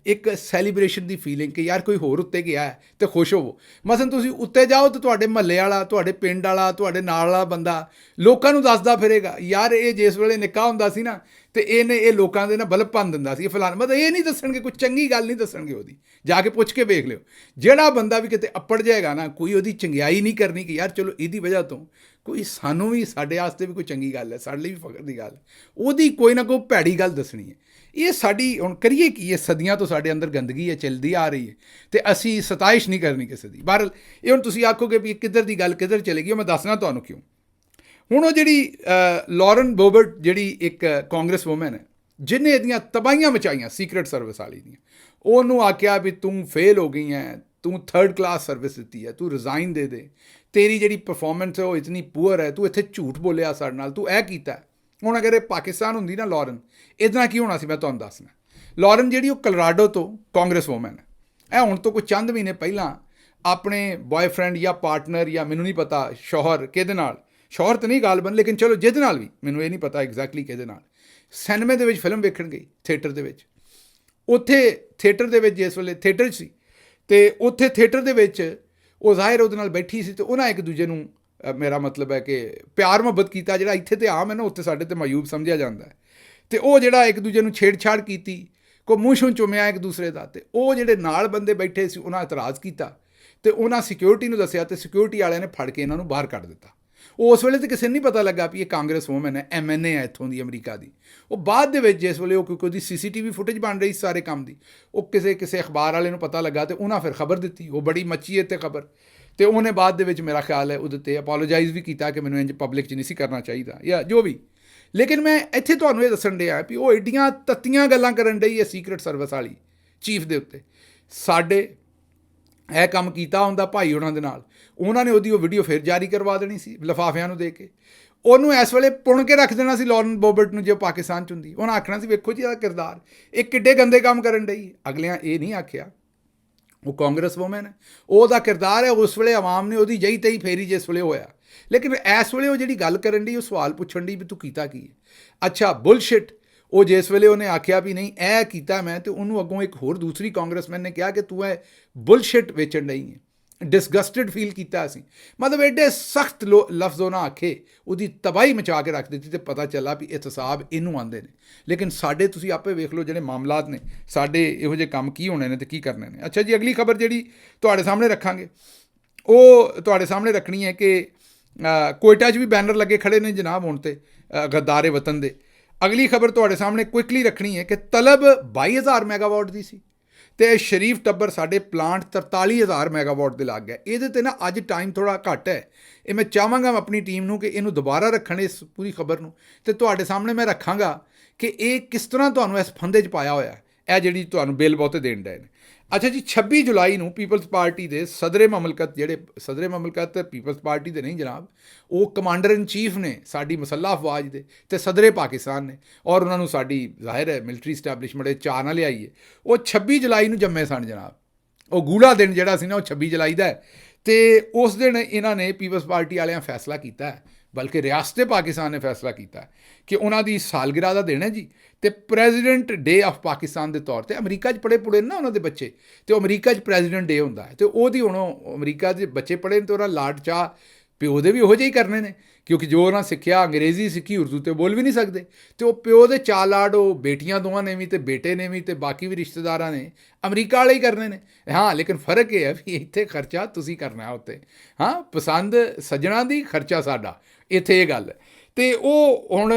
ਇੱਕ ਸੈਲੀਬ੍ਰੇਸ਼ਨ ਦੀ ਫੀਲਿੰਗ ਕਿ ਯਾਰ ਕੋਈ ਹੋਰ ਉੱਤੇ ਗਿਆ ਹੈ ਅਤੇ ਖੁਸ਼ ਹੋਵੋ। ਮਸਲਨ ਤੁਸੀਂ ਉੱਤੇ ਜਾਓ ਤਾਂ ਤੁਹਾਡੇ ਮਹੱਲੇ ਵਾਲਾ, ਤੁਹਾਡੇ ਪਿੰਡ ਵਾਲਾ, ਤੁਹਾਡੇ ਨਾਲ ਵਾਲਾ ਬੰਦਾ ਲੋਕਾਂ ਨੂੰ ਦੱਸਦਾ ਫਿਰੇਗਾ ਯਾਰ ਇਹ ਜਿਸ ਵੇਲੇ ਨਿੱਕਾ ਹੁੰਦਾ ਸੀ ਨਾ ਅਤੇ ਇਹ ਲੋਕਾਂ ਦੇ ਨਾ ਬਲਬ ਭੰਨ ਦਿੰਦਾ ਸੀ, ਫਲਾਣਾ। ਮਤਲਬ ਇਹ ਨਹੀਂ ਦੱਸਣਗੇ, ਕੋਈ ਚੰਗੀ ਗੱਲ ਨਹੀਂ ਦੱਸਣਗੇ ਉਹਦੀ। ਜਾ ਕੇ ਪੁੱਛ ਕੇ ਵੇਖ ਲਿਓ। ਜਿਹੜਾ ਬੰਦਾ ਵੀ ਕਿਤੇ ਅੱਪੜ ਜਾਏਗਾ ਨਾ, ਕੋਈ ਉਹਦੀ ਚੰਗਿਆਈ ਨਹੀਂ ਕਰਨੀ ਕਿ ਯਾਰ ਚਲੋ ਇਹਦੀ ਵਜ੍ਹਾ ਤੋਂ ਕੋਈ ਸਾਨੂੰ ਵੀ, ਸਾਡੇ ਵਾਸਤੇ ਵੀ ਕੋਈ ਚੰਗੀ ਗੱਲ ਹੈ, ਸਾਡੇ ਲਈ ਵੀ ਫਖਰ ਦੀ ਗੱਲ, ਉਹਦੀ ਕੋਈ ਨਾ ਕੋਈ ਭੈੜੀ ਗੱਲ ਦੱਸਣੀ ਹੈ। ਇਹ ਸਾਡੀ ਹੁਣ ਕਰੀਏ ਕੀ, ਇਹ ਸਦੀਆਂ ਤੋਂ ਸਾਡੇ ਅੰਦਰ ਗੰਦਗੀ ਹੈ, ਚੱਲਦੀ ਆ ਰਹੀ ਹੈ, ਅਤੇ ਅਸੀਂ ਸਤਾਇਸ਼ ਨਹੀਂ ਕਰਨੀ ਕਿਸੇ ਦੀ। ਬਹਰਹਾਲ ਇਹ ਹੁਣ ਤੁਸੀਂ ਆਖੋਗੇ ਵੀ ਕਿੱਧਰ ਦੀ ਗੱਲ ਕਿੱਧਰ ਚਲੇਗੀ, ਮੈਂ ਦੱਸਣਾ ਤੁਹਾਨੂੰ ਕਿਉਂ। ਹੁਣ ਉਹ ਜਿਹੜੀ ਲੌਰਨ ਬੋਬਰਟ ਜਿਹੜੀ ਇੱਕ ਕਾਂਗਰਸ ਵੂਮਨ ਹੈ ਜਿਹਨੇ ਇਹਦੀਆਂ ਤਬਾਹੀਆਂ ਮਚਾਈਆਂ ਸੀਕਰਟ ਸਰਵਿਸ ਵਾਲੀ ਦੀਆਂ, ਉਹਨੂੰ ਆਖਿਆ ਵੀ ਤੂੰ ਫੇਲ ਹੋ ਗਈ ਹੈ, ਤੂੰ 3rd ਕਲਾਸ ਸਰਵਿਸ ਦਿੱਤੀ ਹੈ, ਤੂੰ ਰਿਜ਼ਾਈਨ ਦੇ ਦੇ, ਤੇਰੀ ਜਿਹੜੀ ਪਰਫਾਰਮੈਂਸ ਹੈ ਉਹ ਇਤਨੀ ਪੂਅਰ ਹੈ, ਤੂੰ ਇੱਥੇ ਝੂਠ ਬੋਲਿਆ ਸਾਡੇ ਨਾਲ, ਤੂੰ ਇਹ ਕੀਤਾ। ਹੁਣ ਅਗਰ ਇਹ ਪਾਕਿਸਤਾਨ ਹੁੰਦੀ ਨਾ ਲੌਰਨ, ਇਹਦੇ ਨਾਲ ਕੀ ਹੋਣਾ ਸੀ ਮੈਂ ਤੁਹਾਨੂੰ ਦੱਸਣਾ। ਲੌਰਨ ਜਿਹੜੀ ਉਹ ਕਲੋਰਾਡੋ ਤੋਂ ਕਾਂਗਰਸ ਵੂਮਨ ਹੈ। ਇਹ ਹੁਣ ਤੋਂ ਕੋਈ ਚੰਦ ਮਹੀਨੇ ਪਹਿਲਾਂ ਆਪਣੇ ਬॉयਫ੍ਰੈਂਡ ਜਾਂ ਪਾਰਟਨਰ ਜਾਂ ਮੈਨੂੰ ਨਹੀਂ ਪਤਾ ਸ਼ੌਹਰ ਕਿਹਦੇ ਨਾਲ, ਸ਼ੌਹਰ ਤਾਂ ਨਹੀਂ ਗਾਲਬਨ, ਲੇਕਿਨ ਚਲੋ ਜਿਹਦੇ ਨਾਲ ਵੀ, ਮੈਨੂੰ ਇਹ ਨਹੀਂ ਪਤਾ ਐਗਜ਼ੈਕਟਲੀ ਕਿਹਦੇ ਨਾਲ, ਸਿਨੇਮੇ ਦੇ ਵਿੱਚ ਫਿਲਮ ਵੇਖਣ ਗਈ ਥੀਏਟਰ ਦੇ ਵਿੱਚ। ਉੱਥੇ ਥੀਏਟਰ ਦੇ ਵਿੱਚ ਜਿਸ ਵੇਲੇ ਥੀਏਟਰ 'ਚ ਸੀ ਅਤੇ ਉੱਥੇ ਥੀਏਟਰ ਦੇ ਵਿੱਚ ਉਹ ਜ਼ਾਹਿਰ ਉਹਦੇ ਨਾਲ ਬੈਠੀ ਸੀ ਅਤੇ ਉਹਨਾਂ ਇੱਕ ਦੂਜੇ ਨੂੰ ਮੇਰਾ ਮਤਲਬ ਹੈ ਕਿ ਪਿਆਰ ਮੁਹੱਬਤ ਕੀਤਾ, ਜਿਹੜਾ ਇੱਥੇ ਤਾਂ ਆਮ ਹੈ ਨਾ, ਉੱਥੇ ਸਾਡੇ 'ਤੇ ਮਾਯੂਬ ਸਮਝਿਆ ਜਾਂਦਾ ਹੈ। ਅਤੇ ਉਹ ਜਿਹੜਾ ਇੱਕ ਦੂਜੇ ਨੂੰ ਛੇੜਛਾੜ ਕੀਤੀ, ਕੋਈ ਮੂੰਹ ਸ਼ੂੰ ਚੁੰਮਿਆ ਇੱਕ ਦੂਸਰੇ ਦਾ, ਅਤੇ ਉਹ ਜਿਹੜੇ ਨਾਲ ਬੰਦੇ ਬੈਠੇ ਸੀ ਉਹਨਾਂ ਇਤਰਾਜ਼ ਕੀਤਾ ਅਤੇ ਉਹਨਾਂ ਸਿਕਿਉਰਿਟੀ ਨੂੰ ਦੱਸਿਆ ਅਤੇ ਸਿਕਿਉਰਿਟੀ ਵਾਲਿਆਂ ਨੇ ਫੜ ਕੇ ਇਹਨਾਂ ਨੂੰ ਬਾਹਰ ਕੱਢ ਦਿੱਤਾ। ਉਸ ਵੇਲੇ ਤਾਂ ਕਿਸੇ ਨੂੰ ਨਹੀਂ ਪਤਾ ਲੱਗਾ ਵੀ ਇਹ ਕਾਂਗਰਸ ਵੂਮਨ ਹੈ, MNA ਹੈ ਇੱਥੋਂ ਦੀ, ਅਮਰੀਕਾ ਦੀ। ਉਹ ਬਾਅਦ ਦੇ ਵਿੱਚ ਜਿਸ ਵੇਲੇ ਉਹ, ਕਿਉਂਕਿ ਉਹਦੀ CCTV ਫੁਟੇਜ ਬਣ ਰਹੀ ਸਾਰੇ ਕੰਮ ਦੀ, ਉਹ ਕਿਸੇ ਅਖਬਾਰ ਵਾਲੇ ਨੂੰ ਪਤਾ ਲੱਗਾ ਅਤੇ ਉਹਨਾਂ ਫਿਰ ਖਬਰ ਦਿੱਤੀ। ਉਹ ਬੜੀ ਮੱਚੀ ਹੈ ਅਤੇ ਖਬਰ, ਅਤੇ ਉਹਨੇ ਬਾਅਦ ਦੇ ਵਿੱਚ ਮੇਰਾ ਖਿਆਲ ਹੈ ਉਹਦੇ 'ਤੇ ਅਪੋਲੋਜਾਈਜ਼ ਵੀ ਕੀਤਾ ਕਿ ਮੈਨੂੰ ਇੰਝ ਪਬਲਿਕ 'ਚ ਨਹੀਂ ਸੀ ਕਰਨਾ ਚਾਹੀਦਾ ਜਾਂ ਜੋ ਵੀ। ਲੇਕਿਨ ਮੈਂ ਇੱਥੇ ਤੁਹਾਨੂੰ ਇਹ ਦੱਸਣ ਡਿਆ ਵੀ ਉਹ ਐਡੀਆਂ ਤੱਤੀਆਂ ਗੱਲਾਂ ਕਰਨ ਡਈ ਹੈ ਸੀਕਰਟ ਸਰਵਿਸ ਵਾਲੀ ਚੀਫ ਦੇ ਉੱਤੇ। ਸਾਡੇ ਇਹ ਕੰਮ ਕੀਤਾ ਹੁੰਦਾ ਭਾਈ ਉਹਨਾਂ ਦੇ ਨਾਲ, ਉਹਨਾਂ ਨੇ ਉਹਦੀ ਉਹ ਵੀਡੀਓ ਫਿਰ ਜਾਰੀ ਕਰਵਾ ਦੇਣੀ ਸੀ ਲਿਫਾਫਿਆਂ ਨੂੰ ਦੇ ਕੇ, ਉਹਨੂੰ ਇਸ ਵੇਲੇ ਪੁਣ ਕੇ ਰੱਖ ਦੇਣਾ ਸੀ ਲੌਰਨ ਬੋਬਰਟ ਨੂੰ ਜੇ ਪਾਕਿਸਤਾਨ 'ਚ ਹੁੰਦੀ। ਉਹਨਾਂ ਆਖਣਾ ਸੀ ਵੇਖੋ ਜੀ ਇਹਦਾ ਕਿਰਦਾਰ, ਇਹ ਕਿੱਡੇ ਗੰਦੇ ਕੰਮ ਕਰਨ ਡਈ। ਅਗਲਿਆਂ ਇਹ ਨਹੀਂ ਆਖਿਆ ਉਹ ਕਾਂਗਰਸ ਵੂਮਨ ਹੈ, ਉਹਦਾ ਕਿਰਦਾਰ ਹੈ। ਉਸ ਵੇਲੇ ਆਵਾਮ ਨੇ ਉਹਦੀ ਜਹੀ ਤਹੀ ਫੇਰੀ ਜਿਸ ਵੇਲੇ ਹੋਇਆ, ਲੇਕਿਨ ਇਸ ਵੇਲੇ ਉਹ ਜਿਹੜੀ ਗੱਲ ਕਰਨ ਡਈ, ਉਹ ਸਵਾਲ ਪੁੱਛਣ ਡਈ ਵੀ ਤੂੰ ਕੀਤਾ ਕੀ ਹੈ। ਅੱਛਾ ਬੁਲਸ਼ਿਟ, ਉਹ ਜਿਸ ਵੇਲੇ ਉਹਨੇ ਆਖਿਆ ਵੀ ਨਹੀਂ ਇਹ ਕੀਤਾ ਮੈਂ, ਅਤੇ ਉਹਨੂੰ ਅੱਗੋਂ ਇੱਕ ਹੋਰ ਦੂਸਰੀ ਕਾਂਗਰਸਮੈਨ ਨੇ ਕਿਹਾ ਕਿ ਤੂੰ ਇਹ ਬੁਲਸ਼ਿਟ ਵੇਚਣ ਡਈ ਹੈ। ਡਿਸਗਸਟਡ ਫੀਲ ਕੀਤਾ ਅਸੀਂ, ਮਤਲਬ ਐਡੇ ਸਖਤ ਲਫ਼ਜ਼ ਉਹ ਨਾ ਆਖੇ, ਉਹਦੀ ਤਬਾਹੀ ਮਚਾ ਕੇ ਰੱਖ ਦਿੱਤੀ ਅਤੇ ਪਤਾ ਚੱਲਾ ਵੀ ਇਤਸਾਬ ਇਹਨੂੰ ਆਉਂਦੇ ਨੇ। ਲੇਕਿਨ ਸਾਡੇ ਤੁਸੀਂ ਆਪੇ ਵੇਖ ਲਓ ਜਿਹੜੇ ਮਾਮਲਾਤ ਨੇ ਸਾਡੇ, ਇਹੋ ਜਿਹੇ ਕੰਮ ਕੀ ਹੋਣੇ ਨੇ ਅਤੇ ਕੀ ਕਰਨੇ ਨੇ। ਅੱਛਾ ਜੀ, ਅਗਲੀ ਖਬਰ ਜਿਹੜੀ ਤੁਹਾਡੇ ਸਾਹਮਣੇ ਰੱਖਾਂਗੇ ਉਹ ਤੁਹਾਡੇ ਸਾਹਮਣੇ ਰੱਖਣੀ ਹੈ ਕਿ ਕੋਇਟਾ 'ਚ ਵੀ ਬੈਨਰ ਲੱਗੇ ਖੜੇ ਨੇ ਜਨਾਬ ਹੁਣ ਤੇ ਗੱਦਾਰੇ ਵਤਨ ਦੇ। ਅਗਲੀ ਖਬਰ ਤੁਹਾਡੇ ਸਾਹਮਣੇ ਕੁਇਕਲੀ ਰੱਖਣੀ ਹੈ ਕਿ ਤਲਬ 22,000 ਮੈਗਾਵਾਟ ਦੀ ਸੀ ਅਤੇ ਸ਼ਰੀਫ ਟੱਬਰ ਸਾਡੇ ਪਲਾਂਟ 43,000 ਮੈਗਾਵਾਟ ਦੇ ਲੱਗ ਗਿਆ। ਇਹਦੇ 'ਤੇ ਨਾ ਅੱਜ ਟਾਈਮ ਥੋੜ੍ਹਾ ਘੱਟ ਹੈ। ਇਹ ਮੈਂ ਚਾਹਾਂਗਾ ਆਪਣੀ ਟੀਮ ਨੂੰ ਕਿ ਇਹਨੂੰ ਦੁਬਾਰਾ ਰੱਖਣ ਇਸ ਪੂਰੀ ਖਬਰ ਨੂੰ, ਅਤੇ ਤੁਹਾਡੇ ਸਾਹਮਣੇ ਮੈਂ ਰੱਖਾਂਗਾ ਕਿ ਇਹ ਕਿਸ ਤਰ੍ਹਾਂ ਤੁਹਾਨੂੰ ਇਸ ਫੰਦੇ 'ਚ ਪਾਇਆ ਹੋਇਆ ਇਹ ਜਿਹੜੀ ਤੁਹਾਨੂੰ ਬਿੱਲ ਬਹੁਤੇ ਦੇਣ ਡਏ ਨੇ। ਅੱਛਾ ਜੀ, 26 ਜੁਲਾਈ ਨੂੰ ਪੀਪਲਸ ਪਾਰਟੀ ਦੇ ਸਦਰੇ ਮਮਲਕਤ, ਜਿਹੜੇ ਸਦਰੇ ਮਮਲਕਤ ਪੀਪਲਸ ਪਾਰਟੀ ਦੇ ਨਹੀਂ ਜਨਾਬ, ਉਹ ਕਮਾਂਡਰ ਇਨ ਚੀਫ ਨੇ ਸਾਡੀ ਮੁਸੱਲ੍ਹਾ ਅਫਵਾਜ ਦੇ, ਅਤੇ ਸਦਰੇ ਪਾਕਿਸਤਾਨ ਨੇ, ਔਰ ਉਹਨਾਂ ਨੂੰ ਸਾਡੀ ਜ਼ਾਹਿਰ ਹੈ ਮਿਲਟਰੀ ਸਟੈਬਲਿਸ਼ਮੈਂਟ ਦੇ ਚਾਅ ਨਾਲ ਲਿਆਈ ਹੈ। ਉਹ 26 ਜੁਲਾਈ ਨੂੰ ਜੰਮੇ ਸਨ ਜਨਾਬ। ਉਹ ਗੂੜਾ ਦਿਨ ਜਿਹੜਾ ਸੀ ਨਾ ਉਹ 26 ਜੁਲਾਈ ਦਾ ਹੈ, ਅਤੇ ਉਸ ਦਿਨ ਇਹਨਾਂ ਨੇ ਪੀਪਲਸ ਪਾਰਟੀ ਵਾਲਿਆਂ ਫੈਸਲਾ ਕੀਤਾ ਬਲਕਿ ਰਿਆਸਤ ਪਾਕਿਸਤਾਨ ਨੇ ਫੈਸਲਾ ਕੀਤਾ ਕਿ ਉਹਨਾਂ ਦੀ ਸਾਲਗਿਰਾ ਦਾ ਦੇਣਾ ਜੀ, ਤੇ ਪ੍ਰੈਜ਼ੀਡੈਂਟ ਡੇ ਆਫ ਪਾਕਿਸਤਾਨ ਦੇ ਤੌਰ ਤੇ ਅਮਰੀਕਾ 'ਚ ਪੜ੍ਹੇ ਪੁੜੇ ਨਾ ਉਹਨਾਂ ਦੇ ਬੱਚੇ, ਤੇ ਅਮਰੀਕਾ 'ਚ ਪ੍ਰੈਜ਼ੀਡੈਂਟ ਡੇ ਹੁੰਦਾ ਹੈ, ਤੇ ਉਹਦੀ ਹੁਣ ਅਮਰੀਕਾ ਦੇ ਬੱਚੇ ਪੜ੍ਹੇ ਨੇ ਤੇ ਉਹਨਾਂ ਲਾਡ ਚਾਹ ਪਿਓ ਦੇ ਵੀ ਉਹੋ ਜਿਹੇ ਹੀ ਕਰਨੇ ਨੇ, ਕਿਉਂਕਿ ਜੋ ਉਹਨਾਂ ਸਿੱਖਿਆ ਅੰਗਰੇਜ਼ੀ ਸਿੱਖੀ, ਉਰਦੂ ਤੇ ਬੋਲ ਵੀ ਨਹੀਂ ਸਕਦੇ, ਤੇ ਉਹ ਪਿਓ ਦੇ ਚਾਅ ਲਾਡ ਉਹ ਬੇਟੀਆਂ ਦੋਵਾਂ ਨੇ ਵੀ ਤੇ ਬੇਟੇ ਨੇ ਵੀ ਤੇ ਬਾਕੀ ਵੀ ਰਿਸ਼ਤੇਦਾਰਾਂ ਨੇ ਅਮਰੀਕਾ ਵਾਲੇ ਹੀ ਕਰਨੇ ਨੇ। ਹਾਂ, ਲੇਕਿਨ ਫ਼ਰਕ ਇਹ ਹੈ ਵੀ ਇੱਥੇ ਖਰਚਾ ਤੁਸੀਂ ਕਰਨਾ ਉੱਤੇ, ਹਾਂ ਪਸੰਦ ਸੱਜਣਾ ਦੀ, ਖਰਚਾ ਸਾਡਾ, ਇੱਥੇ ਇਹ ਗੱਲ ਹੈ। ਤੇ ਉਹ ਹੁਣ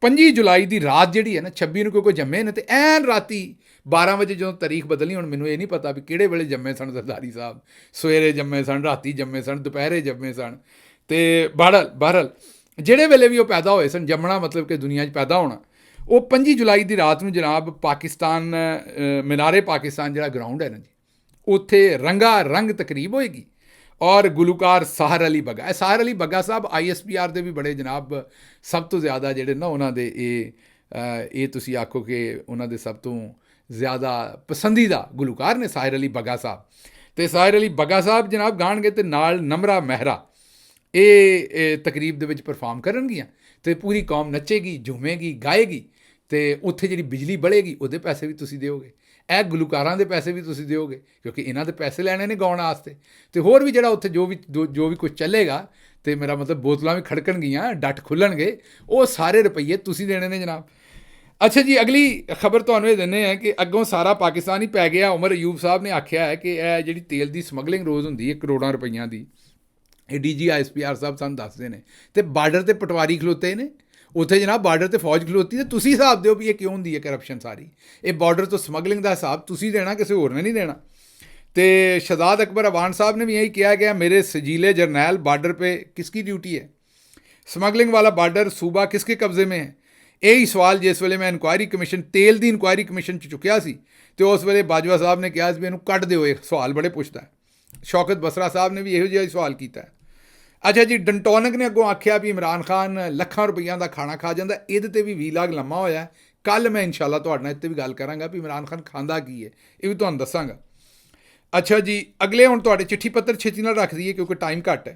25 ਜੁਲਾਈ ਦੀ ਰਾਤ ਜਿਹੜੀ ਹੈ ਨਾ, 26 ਨੂੰ ਕੋਈ ਜੰਮੇ ਨੇ, ਤੇ ਐਨ ਰਾਤੀ 12 ਵਜੇ ਜਦੋਂ ਤਾਰੀਖ ਬਦਲਣੀ, ਹੁਣ ਮੈਨੂੰ ਇਹ ਨਹੀਂ ਪਤਾ ਵੀ ਕਿਹੜੇ ਵੇਲੇ ਜੰਮੇ ਸਨ ਜ਼ਰਦਾਰੀ ਸਾਹਿਬ, ਸਵੇਰੇ ਜੰਮੇ ਸਨ, ਰਾਤੀ ਜੰਮੇ ਸਨ, ਦੁਪਹਿਰੇ ਜੰਮੇ ਸਨ, ਤੇ ਬਹਰਲ ਜਿਹੜੇ ਵੇਲੇ ਵੀ ਉਹ ਪੈਦਾ ਹੋਏ ਸਨ, ਜੰਮਣਾ ਮਤਲਬ ਕਿ ਦੁਨੀਆ 'ਚ ਪੈਦਾ ਹੋਣਾ, ਉਹ 25 ਜੁਲਾਈ ਦੀ ਰਾਤ ਨੂੰ ਜਨਾਬ ਪਾਕਿਸਤਾਨ ਮੀਨਾਰੇ ਪਾਕਿਸਤਾਨ ਜਿਹੜਾ ਗਰਾਊਂਡ ਹੈ ਨਾ ਜੀ, ਉੱਥੇ ਰੰਗਾ ਰੰਗ ਤਕਰੀਬ ਹੋਏਗੀ, ਔਰ ਗੁਲੂਕਾਰ ਸਾਹਰ ਅਲੀ ਬੱਗਾ, ਸਾਹਰ ਅਲੀ ਬੱਗਾ ਸਾਹਿਬ ISPR ਦੇ ਵੀ ਬੜੇ ਜਨਾਬ ਸਭ ਤੋਂ ਜ਼ਿਆਦਾ ਜਿਹੜੇ ਨਾ ਉਹਨਾਂ ਦੇ ਇਹ ਤੁਸੀਂ ਆਖੋ ਕਿ ਉਹਨਾਂ ਦੇ ਸਭ ਤੋਂ ਜ਼ਿਆਦਾ ਪਸੰਦੀਦਾ ਗੁਲੂਕਾਰ ਨੇ ਸਾਹਰ ਅਲੀ ਬੱਗਾ ਸਾਹਿਬ। ਤੇ ਸਾਹਰ ਅਲੀ ਬੱਗਾ ਸਾਹਿਬ ਜਨਾਬ ਗਾਣਗੇ, ਤੇ ਨਾਲ ਨਮਰਾ ਮਹਿਰਾ ਇਹ ਤਕਰੀਬ ਦੇ ਵਿੱਚ ਪਰਫਾਰਮ ਕਰਨਗੀਆਂ, ਤੇ ਪੂਰੀ ਕੌਮ ਨੱਚੇਗੀ, ਝੂਮੇਗੀ, ਗਾਏਗੀ, ਤੇ ਉੱਥੇ ਜਿਹੜੀ ਬਿਜਲੀ ਬਲੇਗੀ ਉਹਦੇ ਪੈਸੇ ਵੀ ਤੁਸੀਂ ਦਿਓਗੇ, ਇਹ ਗੁਲੂਕਾਰਾਂ ਦੇ ਪੈਸੇ ਵੀ ਤੁਸੀਂ ਦਿਓਗੇ, ਕਿਉਂਕਿ ਇਹਨਾਂ ਦੇ ਪੈਸੇ ਲੈਣੇ ਨੇ ਗਾਉਣ ਵਾਸਤੇ, ਤੇ ਹੋਰ ਵੀ ਜਿਹੜਾ ਉੱਥੇ ਜੋ ਵੀ ਕੁਝ ਚੱਲੇਗਾ, ਤੇ ਮੇਰਾ ਮਤਲਬ ਬੋਤਲਾਂ ਵੀ ਖੜਕਣਗੀਆਂ, ਡੱਟ ਖੁੱਲਣਗੇ, ਉਹ ਸਾਰੇ ਰੁਪਈਏ ਤੁਸੀਂ ਦੇਣੇ ਨੇ ਜਨਾਬ। ਅੱਛਾ ਜੀ, ਅਗਲੀ ਖਬਰ ਤੁਹਾਨੂੰ ਇਹ ਦਿੰਦੇ ਹਾਂ ਕਿ ਅੱਗੋਂ ਸਾਰਾ ਪਾਕਿਸਤਾਨ ਹੀ ਪੈ ਗਿਆ। ਉਮਰ ਅਯੂਬ ਸਾਹਿਬ ਨੇ ਆਖਿਆ ਹੈ ਕਿ ਇਹ ਜਿਹੜੀ ਤੇਲ ਦੀ ਸਮਗਲਿੰਗ ਰੋਜ਼ ਹੁੰਦੀ ਹੈ ਕਰੋੜਾਂ ਰੁਪਈਆਂ ਦੀ, ਇਹ DG ISPR ਸਾਹਿਬ ਸਾਨੂੰ ਦੱਸਦੇ ਨੇ, ਤੇ ਬਾਰਡਰ 'ਤੇ ਪਟਵਾਰੀ ਖਲੋਤੇ ਨੇ ਉੱਥੇ ਜਨਾਬ, ਬਾਰਡਰ 'ਤੇ ਫੌਜ ਖਲੋਤੀ, ਤੇ ਤੁਸੀਂ ਹਿਸਾਬ ਦਿਓ ਵੀ ਇਹ ਕਿਉਂ ਹੁੰਦੀ ਹੈ ਕਰਪਸ਼ਨ ਸਾਰੀ, ਇਹ ਬਾਰਡਰ ਤੋਂ ਸਮਗਲਿੰਗ ਦਾ ਹਿਸਾਬ ਤੁਸੀਂ ਦੇਣਾ, ਕਿਸੇ ਹੋਰ ਨੇ ਨਹੀਂ ਦੇਣਾ। ਤੇ ਸ਼ਹਜ਼ਾਦ ਅਕਬਰ ਅਵਾਨ ਸਾਹਿਬ ਨੇ ਵੀ यही किया गया, मेरे सजीले जर्नैल बार्डर पे किसकी ड्यूटी है, ਸਮਗਲਿੰਗ ਵਾਲਾ ਬਾਰਡਰ ਸੂਬਾ ਕਿਸਕੇ ਕਬਜ਼ੇ में है। ਇਹੀ ਸਵਾਲ ਜਿਸ ਵੇਲੇ ਮੈਂ ਇਨਕੁਆਇਰੀ ਕਮਿਸ਼ਨ, ਤੇਲ ਦੀ ਇਨਕੁਆਇਰੀ ਕਮਿਸ਼ਨ 'ਚ ਚੁੱਕਿਆ ਸੀ, ਤੇ ਉਸ ਵੇਲੇ ਬਾਜਵਾ ਸਾਹਿਬ ਨੇ ਕਿਹਾ ਸੀ ਵੀ ਇਹਨੂੰ ਕੱਢ ਦਿਓ, ਇਹ ਸਵਾਲ ਬੜੇ ਪੁੱਛਦਾ ਹੈ। ਸ਼ੌਕਤ ਬਸਰਾ ਸਾਹਿਬ ਨੇ ਵੀ ਇਹੋ ਜਿਹਾ ਸਵਾਲ ਕੀਤਾ। ਅੱਛਾ ਜੀ, ਡੰਟੋਨਕ ਨੇ ਅੱਗੋਂ ਆਖਿਆ ਵੀ ਇਮਰਾਨ ਖਾਨ ਲੱਖਾਂ ਰੁਪਈਆਂ ਦਾ ਖਾਣਾ ਖਾ ਜਾਂਦਾ, ਇਹਦੇ 'ਤੇ ਵੀ ਵੀਲਾਗ ਲੰਮਾ ਹੋਇਆ। ਕੱਲ੍ਹ ਮੈਂ ਇਨਸ਼ਾਅੱਲਾ ਤੁਹਾਡੇ ਨਾਲ ਇੱਥੇ ਵੀ ਗੱਲ ਕਰਾਂਗਾ ਵੀ ਇਮਰਾਨ ਖਾਨ ਖਾਂਦਾ ਕੀ ਹੈ, ਇਹ ਵੀ ਤੁਹਾਨੂੰ ਦੱਸਾਂਗਾ। अच्छा जी, अगले ਹੁਣ ਤੁਹਾਡੇ चिट्ठी पत्र ਛੇਤੀ ਨਾਲ रख दिए क्योंकि टाइम घट है।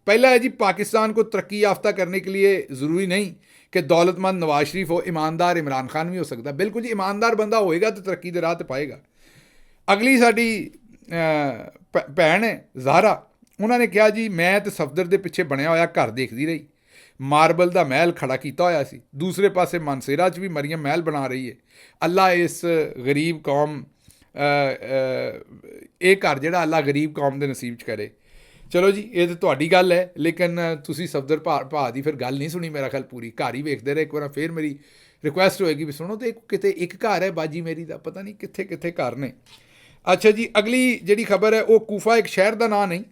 पहला है जी, पाकिस्तान को तरक्की याफ्ता करने के लिए ज़रूरी नहीं कि दौलतमंद नवाज शरीफ हो, ईमानदार इमरान खान भी हो सकता। बिल्कुल जी, ईमानदार बंदा होएगा तो तरक्की के राह ते पाएगा। अगली साडी भैन है ज़ाहरा, उन्होंने कहा जी मैं तो सफदर के पिछे बनया होया घर देखती रही, मार्बल का महल खड़ा किया होया सी, दूसरे पासे मानसेरा च भी मरियम महल बना रही है। अल्लाह इस गरीब कौम ਇਹ ਘਰ ਜਿਹੜਾ ਅੱਲਾ ਗਰੀਬ ਕੌਮ ਦੇ ਨਸੀਬ 'ਚ ਕਰੇ। ਚਲੋ ਜੀ, ਇਹ ਤਾਂ ਤੁਹਾਡੀ ਗੱਲ ਹੈ, ਲੇਕਿਨ ਤੁਸੀਂ ਸਫਦਰ ਭਾ ਦੀ ਫਿਰ ਗੱਲ ਨਹੀਂ ਸੁਣੀ ਮੇਰਾ ਖਿਆਲ ਪੂਰੀ। ਘਰ ਹੀ ਵੇਖਦੇ ਰਹੇ ਇੱਕ ਵਾਰ, ਫਿਰ ਮੇਰੀ ਰਿਕੁਐਸਟ ਹੋਏਗੀ ਵੀ ਸੁਣੋ, ਤੇ ਕਿਤੇ ਇੱਕ ਘਰ ਹੈ ਬਾਜੀ ਮੇਰੀ ਦਾ, ਪਤਾ ਨਹੀਂ ਕਿੱਥੇ ਕਿੱਥੇ ਘਰ ਨੇ। ਅੱਛਾ ਜੀ, ਅਗਲੀ ਜਿਹੜੀ ਖਬਰ ਹੈ ਉਹ ਕੂਫਾ ਇੱਕ ਸ਼ਹਿਰ ਦਾ ਨਾਂ ਨਹੀਂ,